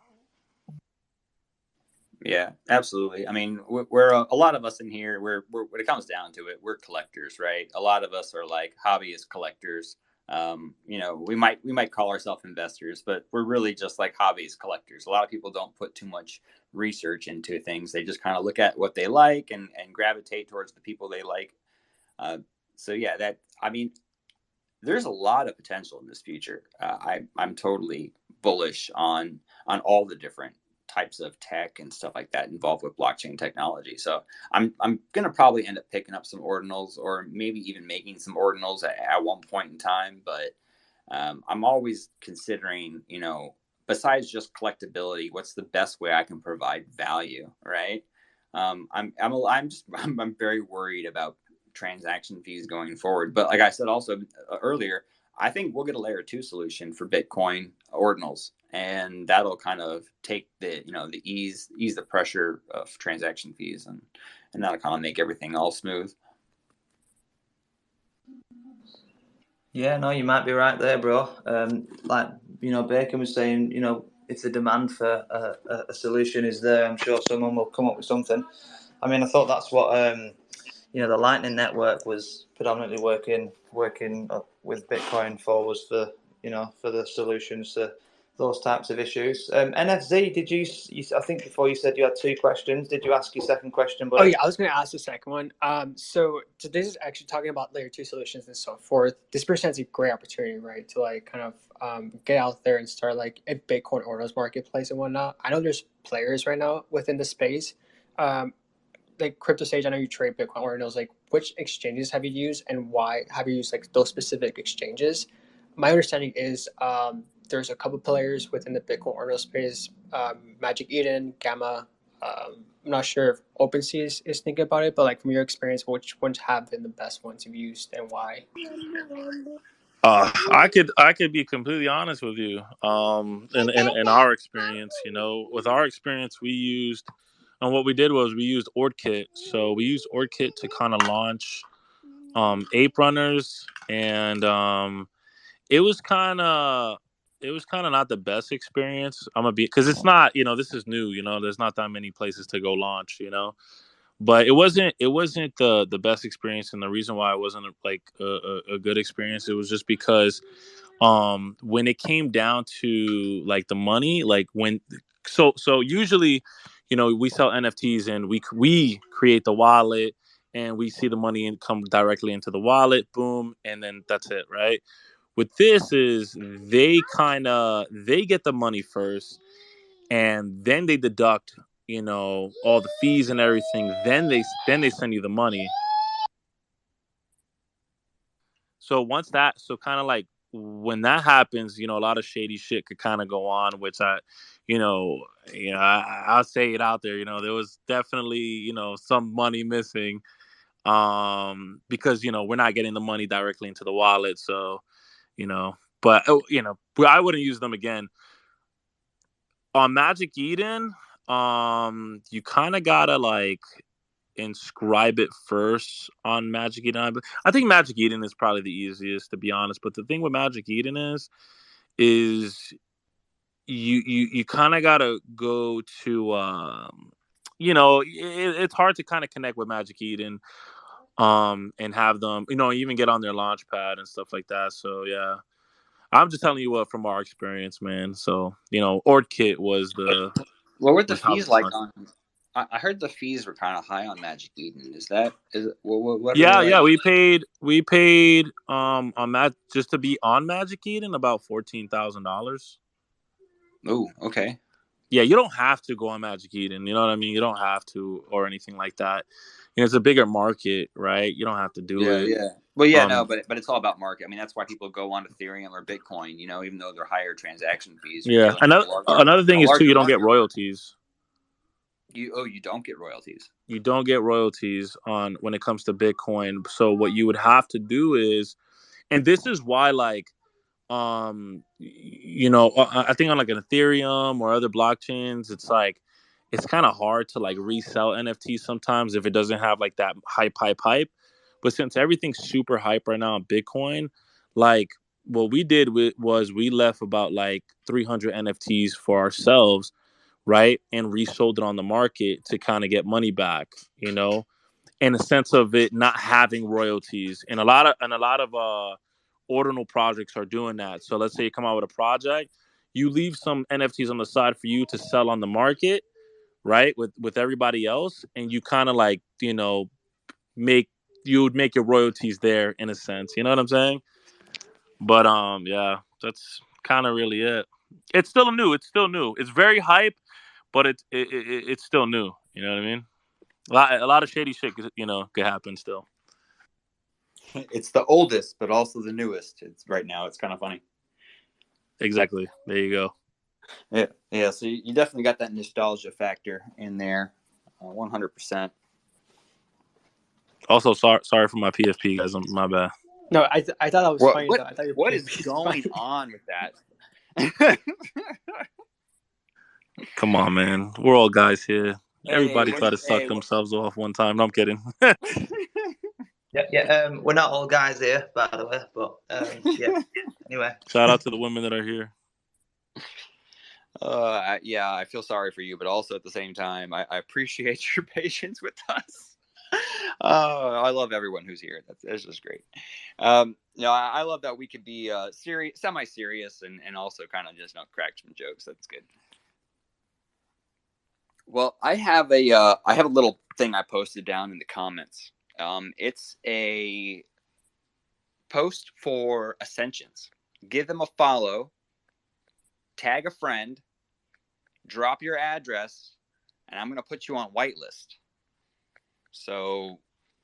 Yeah, absolutely. I mean, we're a lot of us in here. We're when it comes down to it, we're collectors, right? A lot of us are like hobbyist collectors. We might call ourselves investors, but we're really just like hobbyist collectors. A lot of people don't put too much research into things. They just kind of look at what they like and gravitate towards the people they like. So yeah, I mean, there's a lot of potential in this future. I'm totally bullish on all the different types of tech and stuff like that involved with blockchain technology. So I'm gonna probably end up picking up some ordinals, or maybe even making some ordinals at one point in time. But I'm always considering, besides just collectability, what's the best way I can provide value, right? I'm very worried about transaction fees going forward. But like I said also earlier, I think we'll get a layer 2 solution for Bitcoin ordinals, and that'll kind of take the ease the pressure of transaction fees, and that'll kind of make everything all smooth. Yeah, no, you might be right there, bro. Like Bacon was saying, if the demand for a solution is there, I'm sure someone will come up with something. I mean, I thought that's what the Lightning Network was predominantly working with Bitcoin for, was for the solutions to those types of issues. NFZ, I think before you said you had two questions. Did you ask your second question, Oh buddy? yeah, I was going to ask the second one. So this is actually talking about layer two solutions and so forth. This presents a great opportunity, right, to like kind of get out there and start like a Bitcoin orders marketplace and whatnot. I know there's players right now within the space. Like CryptoSage, I know you trade Bitcoin ordinals. Like, which exchanges have you used, and why have you used like those specific exchanges? My understanding is there's a couple players within the Bitcoin ordinal space, Magic Eden, Gamma. I'm not sure if OpenSea is thinking about it, but like from your experience, which ones have been the best ones you've used and why? I could be completely honest with you. In our experience, with our experience, we used, and what we did was we used OrdKit. So we used OrdKit to kind of launch Ape Runners, and it was kind of not the best experience. I'm gonna be, because it's not, this is new. There's not that many places to go launch. But it wasn't the best experience, and the reason why it wasn't like a good experience, it was just because when it came down to like the money, like when so usually, we sell NFTs and we create the wallet, and we see the money come directly into the wallet, boom, and then that's it, right? With this is they get the money first, and then they deduct, all the fees and everything, then they send you the money. So kind of like when that happens, a lot of shady shit could kind of go on, which I'll say it out there. There was definitely, some money missing, because we're not getting the money directly into the wallet. So, but I wouldn't use them again on Magic Eden. You kind of gotta like inscribe it first on Magic Eden. I think Magic Eden is probably the easiest, to be honest. But the thing with Magic Eden is you kind of gotta go to it's hard to kind of connect with Magic Eden, and have them, even get on their launch pad and stuff like that. So yeah, I'm just telling you what from our experience, man. So OrdKit was the What were the was how fees they like launched. on? I heard the fees were kind of high on Magic Eden. What are they Yeah, like? yeah, we paid on just to be on Magic Eden about $14,000. Oh, okay. Yeah, you don't have to go on Magic Eden. You know what I mean? You don't have to, or anything like that. It's a bigger market, right? You don't have to do Yeah, it. yeah. Well, yeah, no, Um, but it's all about market. I mean, that's why people go on Ethereum or Bitcoin. Even though they're higher transaction fees, you're yeah. dealing with Another another a thing is too, larger you don't get market. royalties. You don't get royalties. You don't get royalties on when it comes to Bitcoin. So what you would have to do is, and this is why, like, I think on like an Ethereum or other blockchains, it's kind of hard to like resell NFTs sometimes if it doesn't have like that hype. But since everything's super hype right now on Bitcoin, like what we did was we left about like 300 NFTs for ourselves, right, and resold it on the market to kind of get money back, in a sense of it not having royalties. And a lot of ordinal projects are doing that. So let's say you come out with a project, you leave some NFTs on the side for you to sell on the market, right? With everybody else, and you kind of like, make you would make your royalties there in a sense. You know what I'm saying? But yeah, that's kind of really it. It's still new. It's still new. It's very hype, but it's still new. You know what I mean? A lot of shady shit, could happen still. It's the oldest, but also the newest. It's right now. It's kind of funny. Exactly. There you go. Yeah, yeah. So you definitely got that nostalgia factor in there, 100%. Also, sorry for my PFP, guys. My bad. No, I thought that was What funny what though. I thought your what is PFP is going funny. on with that? Come on, man. We're all guys here. Hey, Everybody what? try to suck Hey, themselves off one time. No, I'm kidding. Yeah. We're not all guys here, by the way, but yeah. Anyway, Shout out to the women that are here. Yeah, I feel sorry for you, but also at the same time, I appreciate your patience with us. I love everyone who's here. That's just great. I love that we could be serious, semi-serious, and also kind of just crack some jokes. That's good. Well, I have a little thing I posted down in the comments. It's a post for Ascensions. Give them a follow, tag a friend, drop your address, and I'm going to put you on whitelist. So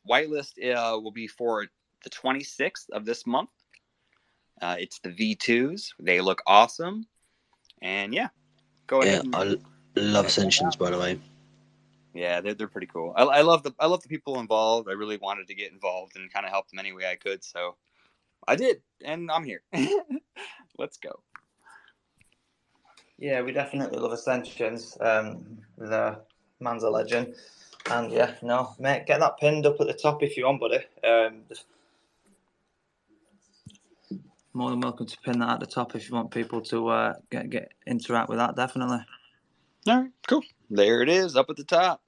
whitelist will be for the 26th of this month. It's the V2s. They look awesome. And yeah, go ahead. I love Ascensions, by the way. Yeah, they're pretty cool. I love the people involved. I really wanted to get involved and kind of help them any way I could. So I did, and I'm here. Let's go. Yeah, we definitely love Ascensions. The man's a legend. And yeah, no, mate, get that pinned up at the top if you want, buddy. More than welcome to pin that at the top if you want people to get interact with that, definitely. All right, cool. There it is, up at the top.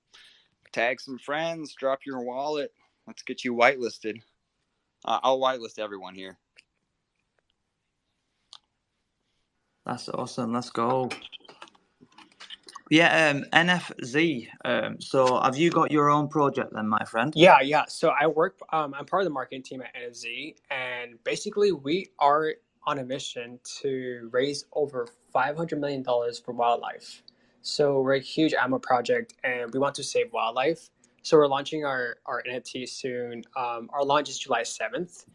Tag some friends, drop your wallet. Let's get you whitelisted. I'll whitelist everyone here. That's awesome. Let's go. Yeah, NFZ. So have you got your own project then, my friend? Yeah. So I work. I'm part of the marketing team at NFZ, and basically we are on a mission to raise over $500 million for wildlife. So we're a huge animal project, and we want to save wildlife. So we're launching our NFT soon. Our launch is July 7th.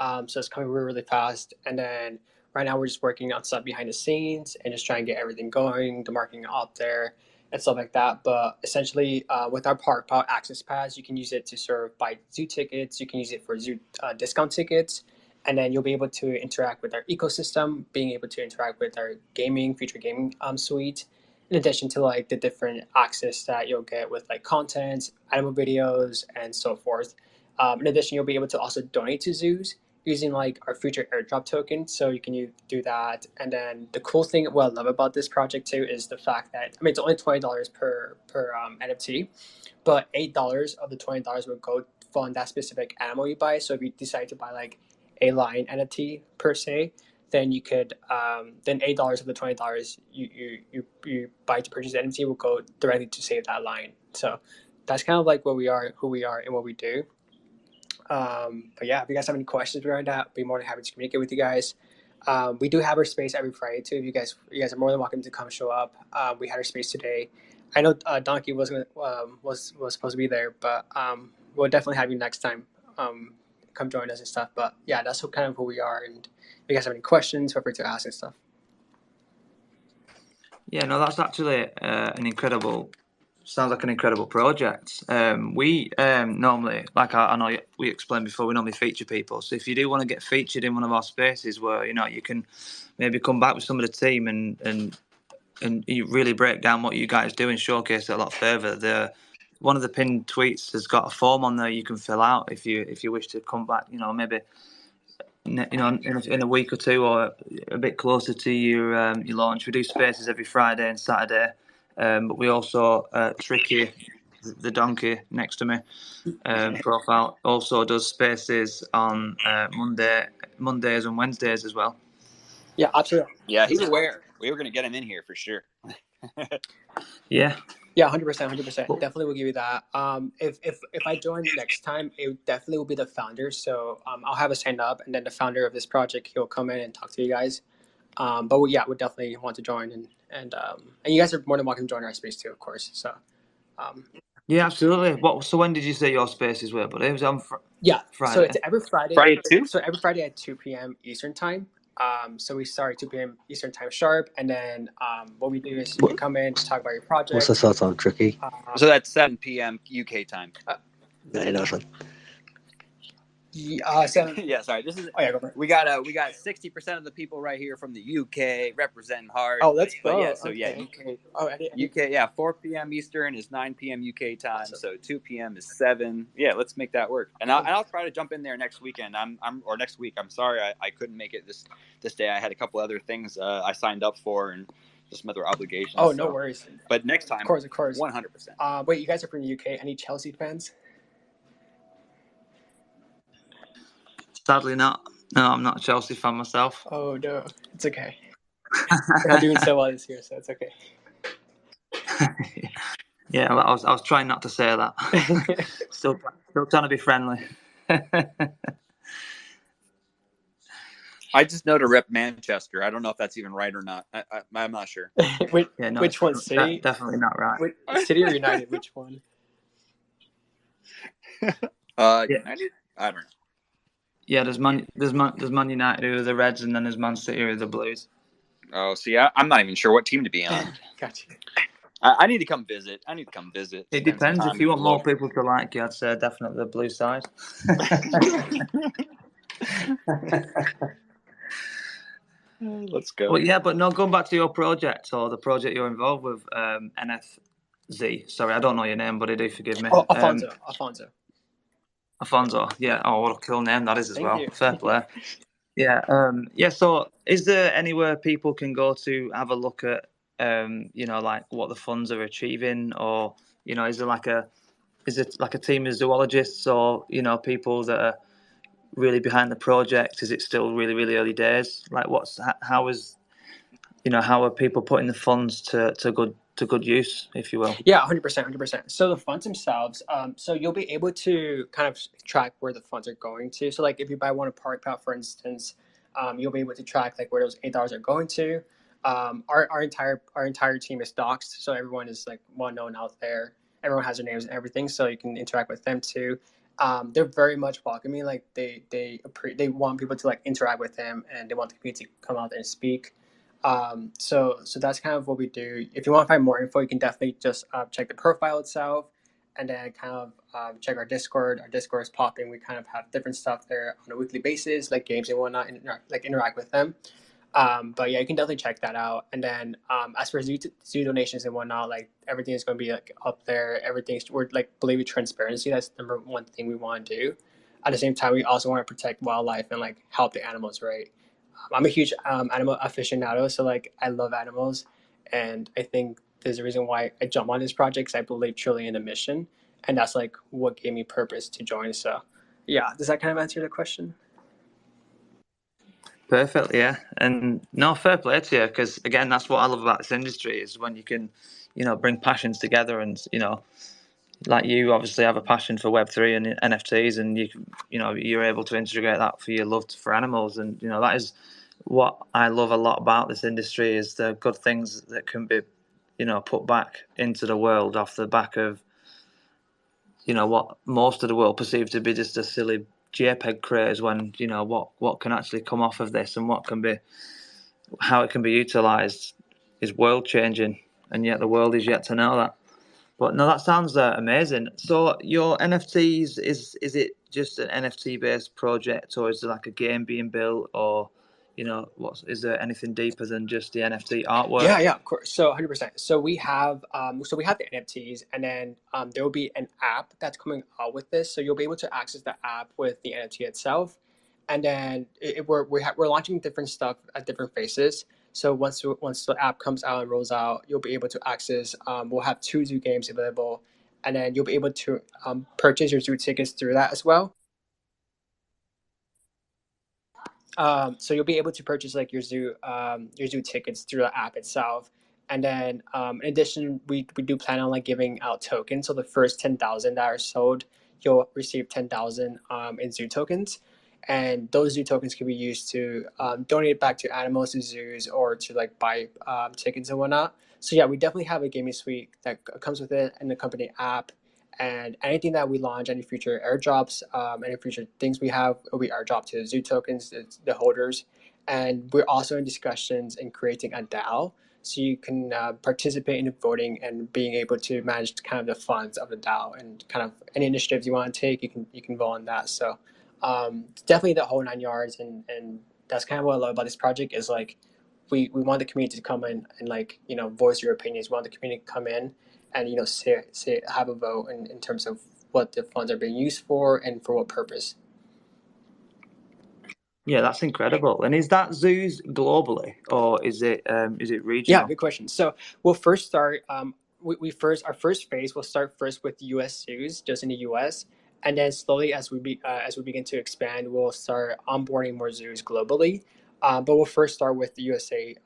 So it's coming really, really fast. And then right now we're just working on stuff behind the scenes and just trying to get everything going, the marketing out there and stuff like that. But essentially, with our Park Paw Access Pass, you can use it to buy zoo tickets. You can use it for zoo discount tickets. And then you'll be able to interact with our ecosystem, being able to interact with our future gaming suite, in addition to like the different access that you'll get with like content, animal videos, and so forth. In addition, you'll be able to also donate to zoos using like our future airdrop token, so you can do that. And then the cool thing, what I love about this project too, is the fact that it's only $20 per NFT, but $8 of the $20 will go fund that specific animal you buy. So if you decide to buy like a lion NFT per se, then you could then $8 of the $20 you buy to purchase the NFT will go directly to save that lion. So that's kind of like who we are, and what we do. But yeah, if you guys have any questions around that, I'd be more than happy to communicate with you guys. We do have our space every Friday too. If you guys are more than welcome to come show up. We had our space today. I know Donkey was supposed to be there, but we'll definitely have you next time. Come join us and stuff. But yeah, that's kind of who we are. And if you guys have any questions, feel free to ask and stuff. Yeah, no, that's actually sounds like an incredible project. We normally, like I know we explained before, we normally feature people. So if you do want to get featured in one of our spaces where you can maybe come back with some of the team and you really break down what you guys do and showcase it a lot further. One of the pinned tweets has got a form on there you can fill out if you wish to come back. Maybe in a week or two or a bit closer to your launch. We do spaces every Friday and Saturday, but we also Tricky, the donkey next to me, profile, also does spaces on Mondays and Wednesdays as well. Yeah, absolutely. Yeah, he's aware. We were going to get him in here for sure. Yeah. Yeah, 100%. Definitely will give you that. If I join next time, it definitely will be the founder. So I'll have a sign up, and then the founder of this project, he'll come in and talk to you guys. But we definitely want to join, and you guys are more than welcome to join our space too, of course. So. Yeah, absolutely. So when did you say your spaces were? But it was on Friday. So it's every Friday. Friday too. So every Friday at 2 p.m. Eastern time. So we start at 2 p.m. Eastern time sharp, and then what we do is you come in, just talk about your project. What's the start time, Tricky? So that's 7 p.m. UK time. No, that's fine. Yeah, sorry. This is Oh yeah, go for it. we got 60% of the people right here from the UK representing hard. Oh, let's But go. yeah, so Okay. yeah, Oh, I didn't. UK, yeah, 4 p.m. Eastern is 9 p.m. UK time, Awesome. so 2 p.m. is 7. Yeah, let's make that work. And I'll try to jump in there next weekend. Or next week. I'm sorry I couldn't make it this day. I had a couple other things I signed up for and just some other obligations. Oh, no worries. But next time, Of course. 100%. Wait, you guys are from the UK? Any Chelsea fans? Sadly not. No, I'm not a Chelsea fan myself. Oh no, it's okay. We're not doing so well this year, so it's okay. Yeah, well, I was trying not to say that. still trying to be friendly. I just know to rep Manchester. I don't know if that's even right or not. I'm not sure. Which one, City? Definitely not right. City or United? Which one? United? I don't know. Yeah, there's Man United who are the Reds, and then there's Man City who are the Blues. Oh, see, I'm not even sure what team to be on. Gotcha. I need to come visit. It depends. If you want more people to like you, I'd say definitely the blue side. Let's go. Well, yeah, but no, going back to your project or the project you're involved with, NFZ. Sorry, I don't know your name, but do forgive me. Oh, Alfonso. Yeah. Oh, what a cool name that is as Thank well. you. Fair play. Yeah. So, is there anywhere people can go to have a look at, like what the funds are achieving, or is it like a team of zoologists, or people that are really behind the project? Is it still really, really early days? Like, how are people putting the funds to good use, if you will? Yeah, 100%. So the funds themselves, so you'll be able to kind of track where the funds are going to. So like if you buy one park pass, for instance, you'll be able to track like where those $8 are going to. Our entire team is doxed, so everyone is like well known out there. Everyone has their names and everything, so you can interact with them too. They're very much welcoming. Like they want people to like interact with them, and they want the community to come out and speak. So that's kind of what we do. If you want to find more info, you can definitely just check the profile itself, and then kind of check our Discord. Our Discord is popping. We kind of have different stuff there on a weekly basis, like games and whatnot, and interact with them. But yeah, you can definitely check that out. And then as for zoo donations and whatnot, like everything is going to be like up there. We're like believe in transparency. That's the number one thing we want to do. At the same time, we also want to protect wildlife and like help the animals, right? I'm a huge animal aficionado, so like I love animals, and I think there's a reason why I jump on this project because I believe truly in the mission, and that's like what gave me purpose to join. So, yeah, does that kind of answer the question? Perfect, yeah. And no, fair play to you, because again, that's what I love about this industry is when you can, bring passions together, and like you obviously have a passion for Web3 and NFTs, and you're able to integrate that for your love for animals, and that is what I love a lot about this industry is the good things that can be, put back into the world off the back of, what most of the world perceives to be just a silly JPEG craze, when what can actually come off of this and how it can be utilized is world changing, and yet the world is yet to know that. But no, that sounds amazing. So your NFTs, is it just an NFT based project, or is there like a game being built, or is there anything deeper than just the NFT artwork? Yeah, of course. So 100%. So we have the NFTs, and then there will be an app that's coming out with this. So you'll be able to access the app with the NFT itself, and then we're launching different stuff at different phases. So once the app comes out and rolls out, you'll be able to access. We'll have 2 zoo games available, and then you'll be able to purchase your zoo tickets through that as well. So you'll be able to purchase like your zoo tickets through the app itself, and then in addition, we do plan on like giving out tokens. So the first 10,000 that are sold, you'll receive 10,000 in zoo tokens, and those zoo tokens can be used to donate back to animals, to zoos, or to like buy tickets and whatnot. So yeah, we definitely have a gaming suite that comes with it and the company app. And anything that we launch, any future airdrops, any future things we have will be airdropped to zoo tokens, the holders. And we're also in discussions in creating a DAO, so you can participate in the voting and being able to manage kind of the funds of the DAO, and kind of any initiatives you want to take, you can vote on that. So definitely the whole 9 yards, and that's kind of what I love about this project is like we want the community to come in and like voice your opinions. We want the community to come in and say have a vote in terms of what the funds are being used for and for what purpose. Yeah, that's incredible. And is that zoos globally or is it regional? Yeah, good question. So we'll first start. Our first phase will start first with U.S. zoos, just in the U.S., and then slowly as we begin to expand, we'll start onboarding more zoos globally. But we'll first start with the USA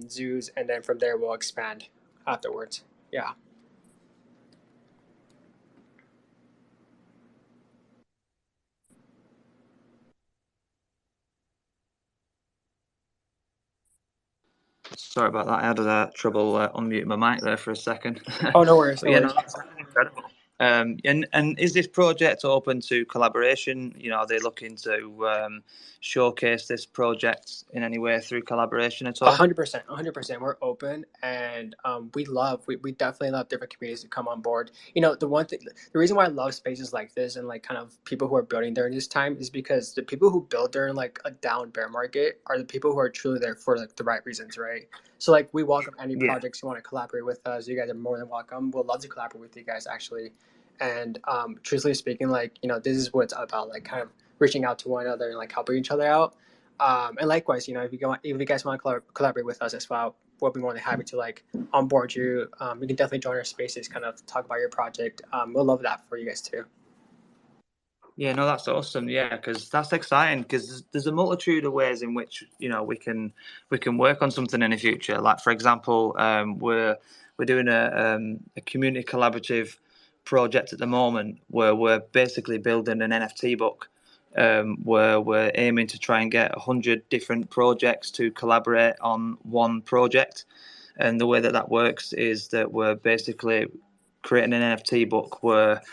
zoos, and then from there we'll expand afterwards. Yeah. Sorry about that. I had trouble unmuting my mic there for a second. Oh, no worries. But yeah, no, that's incredible. And is this project open to collaboration? Are they looking to showcase this project in any way through collaboration at all? 100%, 100%. We're open, and we definitely love different communities to come on board. The reason why I love spaces like this and like kind of people who are building during this time is because the people who build during like a down bear market are the people who are truly there for like the right reasons, right? So like we welcome any projects you want to collaborate with us. You guys are more than welcome. We'll love to collaborate with you guys actually. And truthfully speaking, like this is what it's about, like kind of reaching out to one another and like helping each other out. And likewise, if you guys want to collaborate with us as well, we'll be more than happy to like onboard you. You can definitely join our spaces, kind of talk about your project. We'll love that for you guys too. Yeah, no, that's awesome. Yeah, because that's exciting. Because there's a multitude of ways in which we can work on something in the future. Like for example, we're doing a community collaborative project at the moment where we're basically building an NFT book. Where we're aiming to try and get 100 different projects to collaborate on one project. And the way that works is that we're basically creating an NFT book where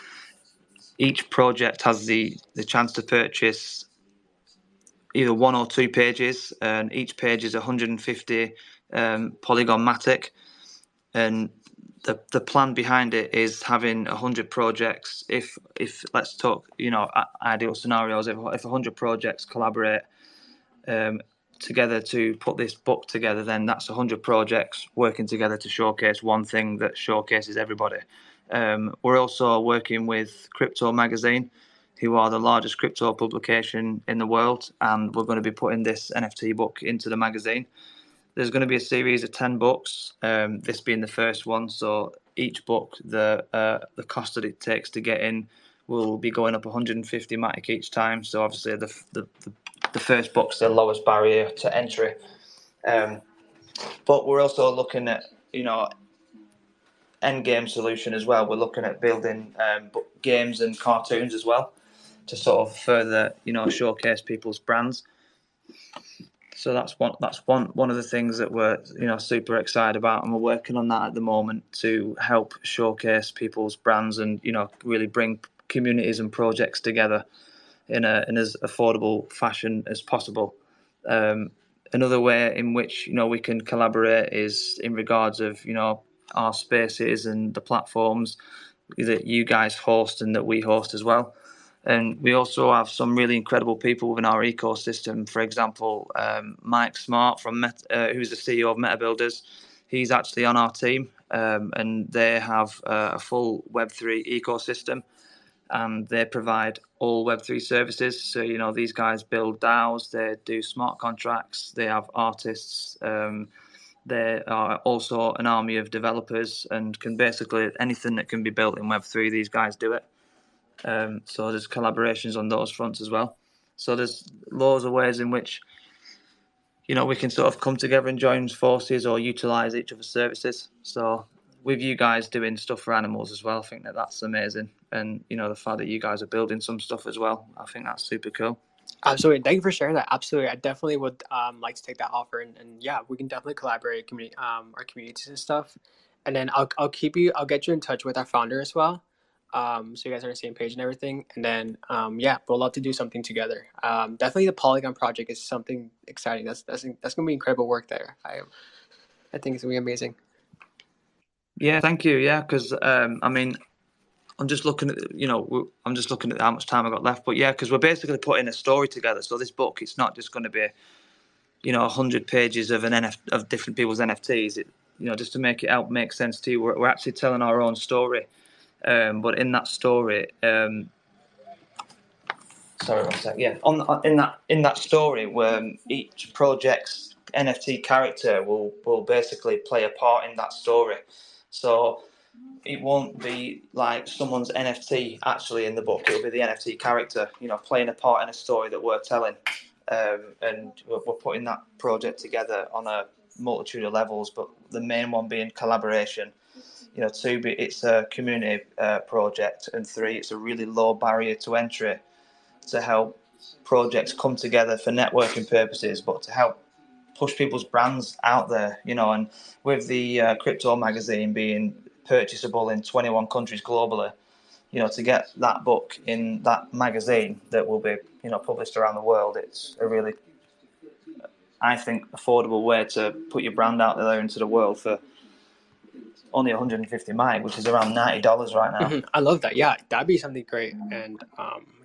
each project has the chance to purchase either 1 or 2 pages, and each page is 150 polygon matic. And the plan behind it is having 100 projects. If let's talk, ideal scenarios. If 100 projects collaborate together to put this book together, then that's 100 projects working together to showcase one thing that showcases everybody. We're also working with Crypto Magazine, who are the largest crypto publication in the world, and we're going to be putting this NFT book into the magazine. There's going to be a series of 10 books, this being the first one. So each book, the cost that it takes to get in will be going up 150 matic each time. So obviously the first book's the lowest barrier to entry. But we're also looking at, end game solution as well. We're looking at building games and cartoons as well to sort of further, showcase people's brands. So that's one of the things that we're super excited about, and we're working on that at the moment to help showcase people's brands and really bring communities and projects together in as affordable fashion as possible. Another way in which we can collaborate is in regards of our spaces and the platforms that you guys host and that we host as well. And we also have some really incredible people within our ecosystem. For example, Mike Smart from who's the CEO of Meta Builders. He's actually on our team, and they have a full Web3 ecosystem, and they provide all Web3 services. So these guys build DAOs, they do smart contracts, they have artists. They are also an army of developers, and can basically anything that can be built in Web3, these guys do it. So there's collaborations on those fronts as well. So there's loads of ways in which we can sort of come together and join forces or utilize each other's services. So with you guys doing stuff for animals as well, I think that's amazing. And the fact that you guys are building some stuff as well, I think that's super cool. Absolutely, thank you for sharing that. Absolutely, I definitely would like to take that offer, and yeah, we can definitely collaborate our communities and stuff. And then I'll get you in touch with our founder as well, so you guys are on the same page and everything. And then yeah, we'll love to do something together. Definitely the Polygon project is something exciting. That's gonna be incredible work there. I think it's gonna be amazing. Yeah, thank you. Yeah, because I mean, I'm just looking at how much time I got left. But yeah, because we're basically putting a story together. So this book, it's not just going to be 100 pages of of different people's NFTs. Just to make it help make sense to you, we're actually telling our own story. But in that story, sorry, one sec. Yeah, in that story, where each project's NFT character will basically play a part in that story. So it won't be like someone's NFT actually in the book. It'll be the NFT character, playing a part in a story that we're telling. And we're putting that project together on a multitude of levels, but the main one being collaboration. Two, it's a community project, and three, it's a really low barrier to entry to help projects come together for networking purposes, but to help push people's brands out there. And with the crypto magazine being purchasable in 21 countries globally, to get that book in that magazine that will be published around the world, it's a really, I think, affordable way to put your brand out there into the world for only 150 MAG, which is around $90 right now. Mm-hmm. I love that. Yeah, that'd be something great. And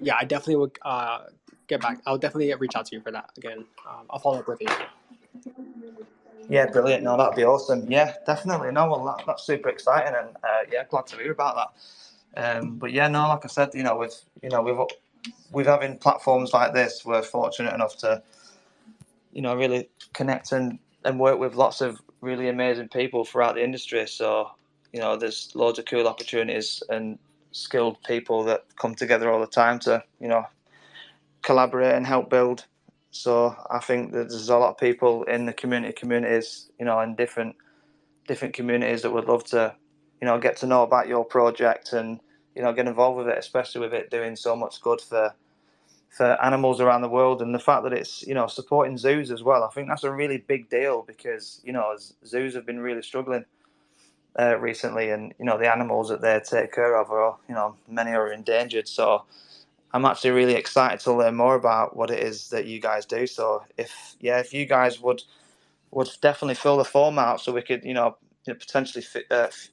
yeah, I definitely would get back. I'll definitely reach out to you for that again. I'll follow up with you. Yeah, brilliant. No, that'd be awesome. Yeah, definitely. No, well, that's super exciting, and yeah, glad to hear about that. But yeah, no, like I said, with having platforms like this, we're fortunate enough to, really connect and work with lots of really amazing people throughout the industry. So, there's loads of cool opportunities and skilled people that come together all the time to, collaborate and help build. So I think that there's a lot of people in the communities, in different communities that would love to, get to know about your project and, get involved with it, especially with it doing so much good for animals around the world. And the fact that it's, supporting zoos as well, I think that's a really big deal because, zoos have been really struggling recently, and, the animals that they take care of are, many are endangered. So I'm actually really excited to learn more about what it is that you guys do. So if you guys would definitely fill the form out so we could, potentially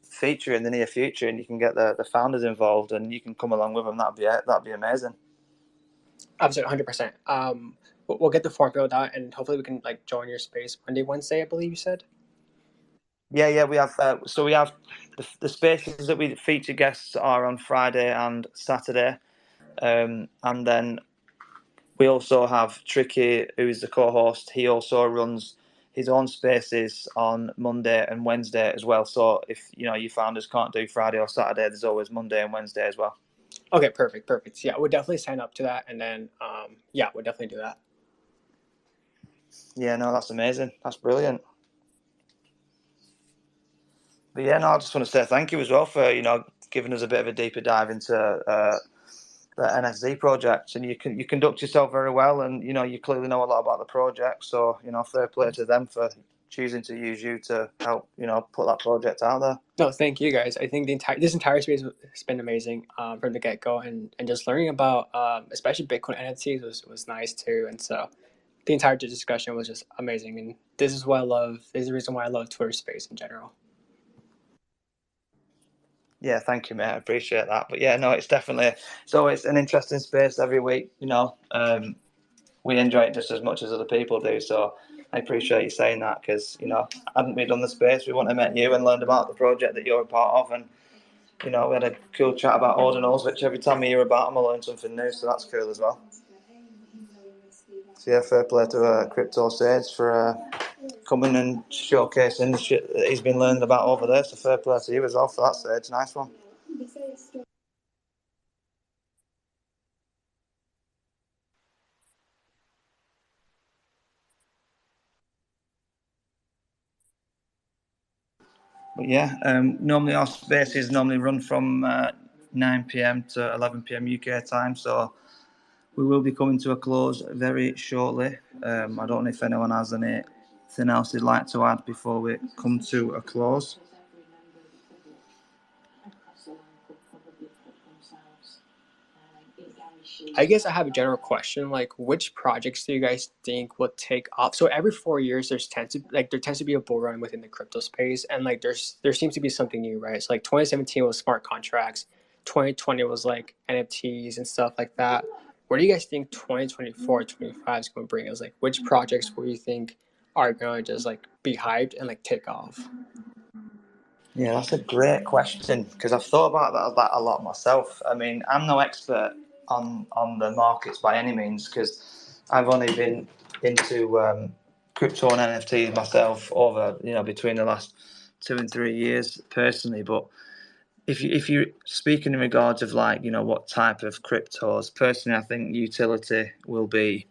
feature in the near future, and you can get the founders involved and you can come along with them. That'd be amazing. Absolutely, 100%. We'll get the form filled out, and hopefully we can join your space Monday, Wednesday, I believe you said. Yeah, we have. So we have the spaces that we feature guests are on Friday and Saturday, and then we also have Tricky, who is the co-host. He also runs his own spaces on Monday and Wednesday as well. So if your founders can't do Friday or Saturday, there's always Monday and Wednesday as well. Okay, perfect. Yeah, we'll definitely sign up to that, and then yeah, we'll definitely do that. Yeah, no, that's amazing. That's brilliant. But yeah, no, I just want to say thank you as well for giving us a bit of a deeper dive into the NFZ project, and you conduct yourself very well, and you clearly know a lot about the project. So fair play to them for choosing to use you to help put that project out there. No, thank you guys. I think this entire space has been amazing from the get go, and just learning about especially Bitcoin NFTs was nice too. And so the entire discussion was just amazing, and this is what I love. This is the reason why I love Twitter space in general. Yeah, thank you, mate. I appreciate that. But yeah, no, it's always an interesting space every week. We enjoy it just as much as other people do. So I appreciate you saying that because hadn't we done the space, we wouldn't have met you and learned about the project that you're a part of, and we had a cool chat about ordinals, which every time I hear about them, I learn something new. So that's cool as well. So yeah, fair play to Crypto Sage for coming and showcasing the shit that he's been learning about over there. So fair play to you as well for that, Sage. Nice one. But yeah, normally our spaces normally run from 9 p.m. to 11 p.m. UK time. So we will be coming to a close very shortly. I don't know if anyone has anything else they'd like to add before we come to a close. I guess I have a general question, which projects do you guys think will take off? So every 4 years there tends to be a bull run within the crypto space, and there seems to be something new, right? So 2017 was smart contracts, 2020 was like NFTs and stuff like that. What do you guys think 2024, 25 is going to bring us? Like, which projects will you think are going to just like be hyped and like take off? Yeah, that's a great question because I've thought about that a lot myself. I mean, I'm no expert on the markets by any means because I've only been into crypto and NFTs myself over between the last 2 and 3 years personally. But if you're speaking in regards of like what type of cryptos, personally, I think utility will be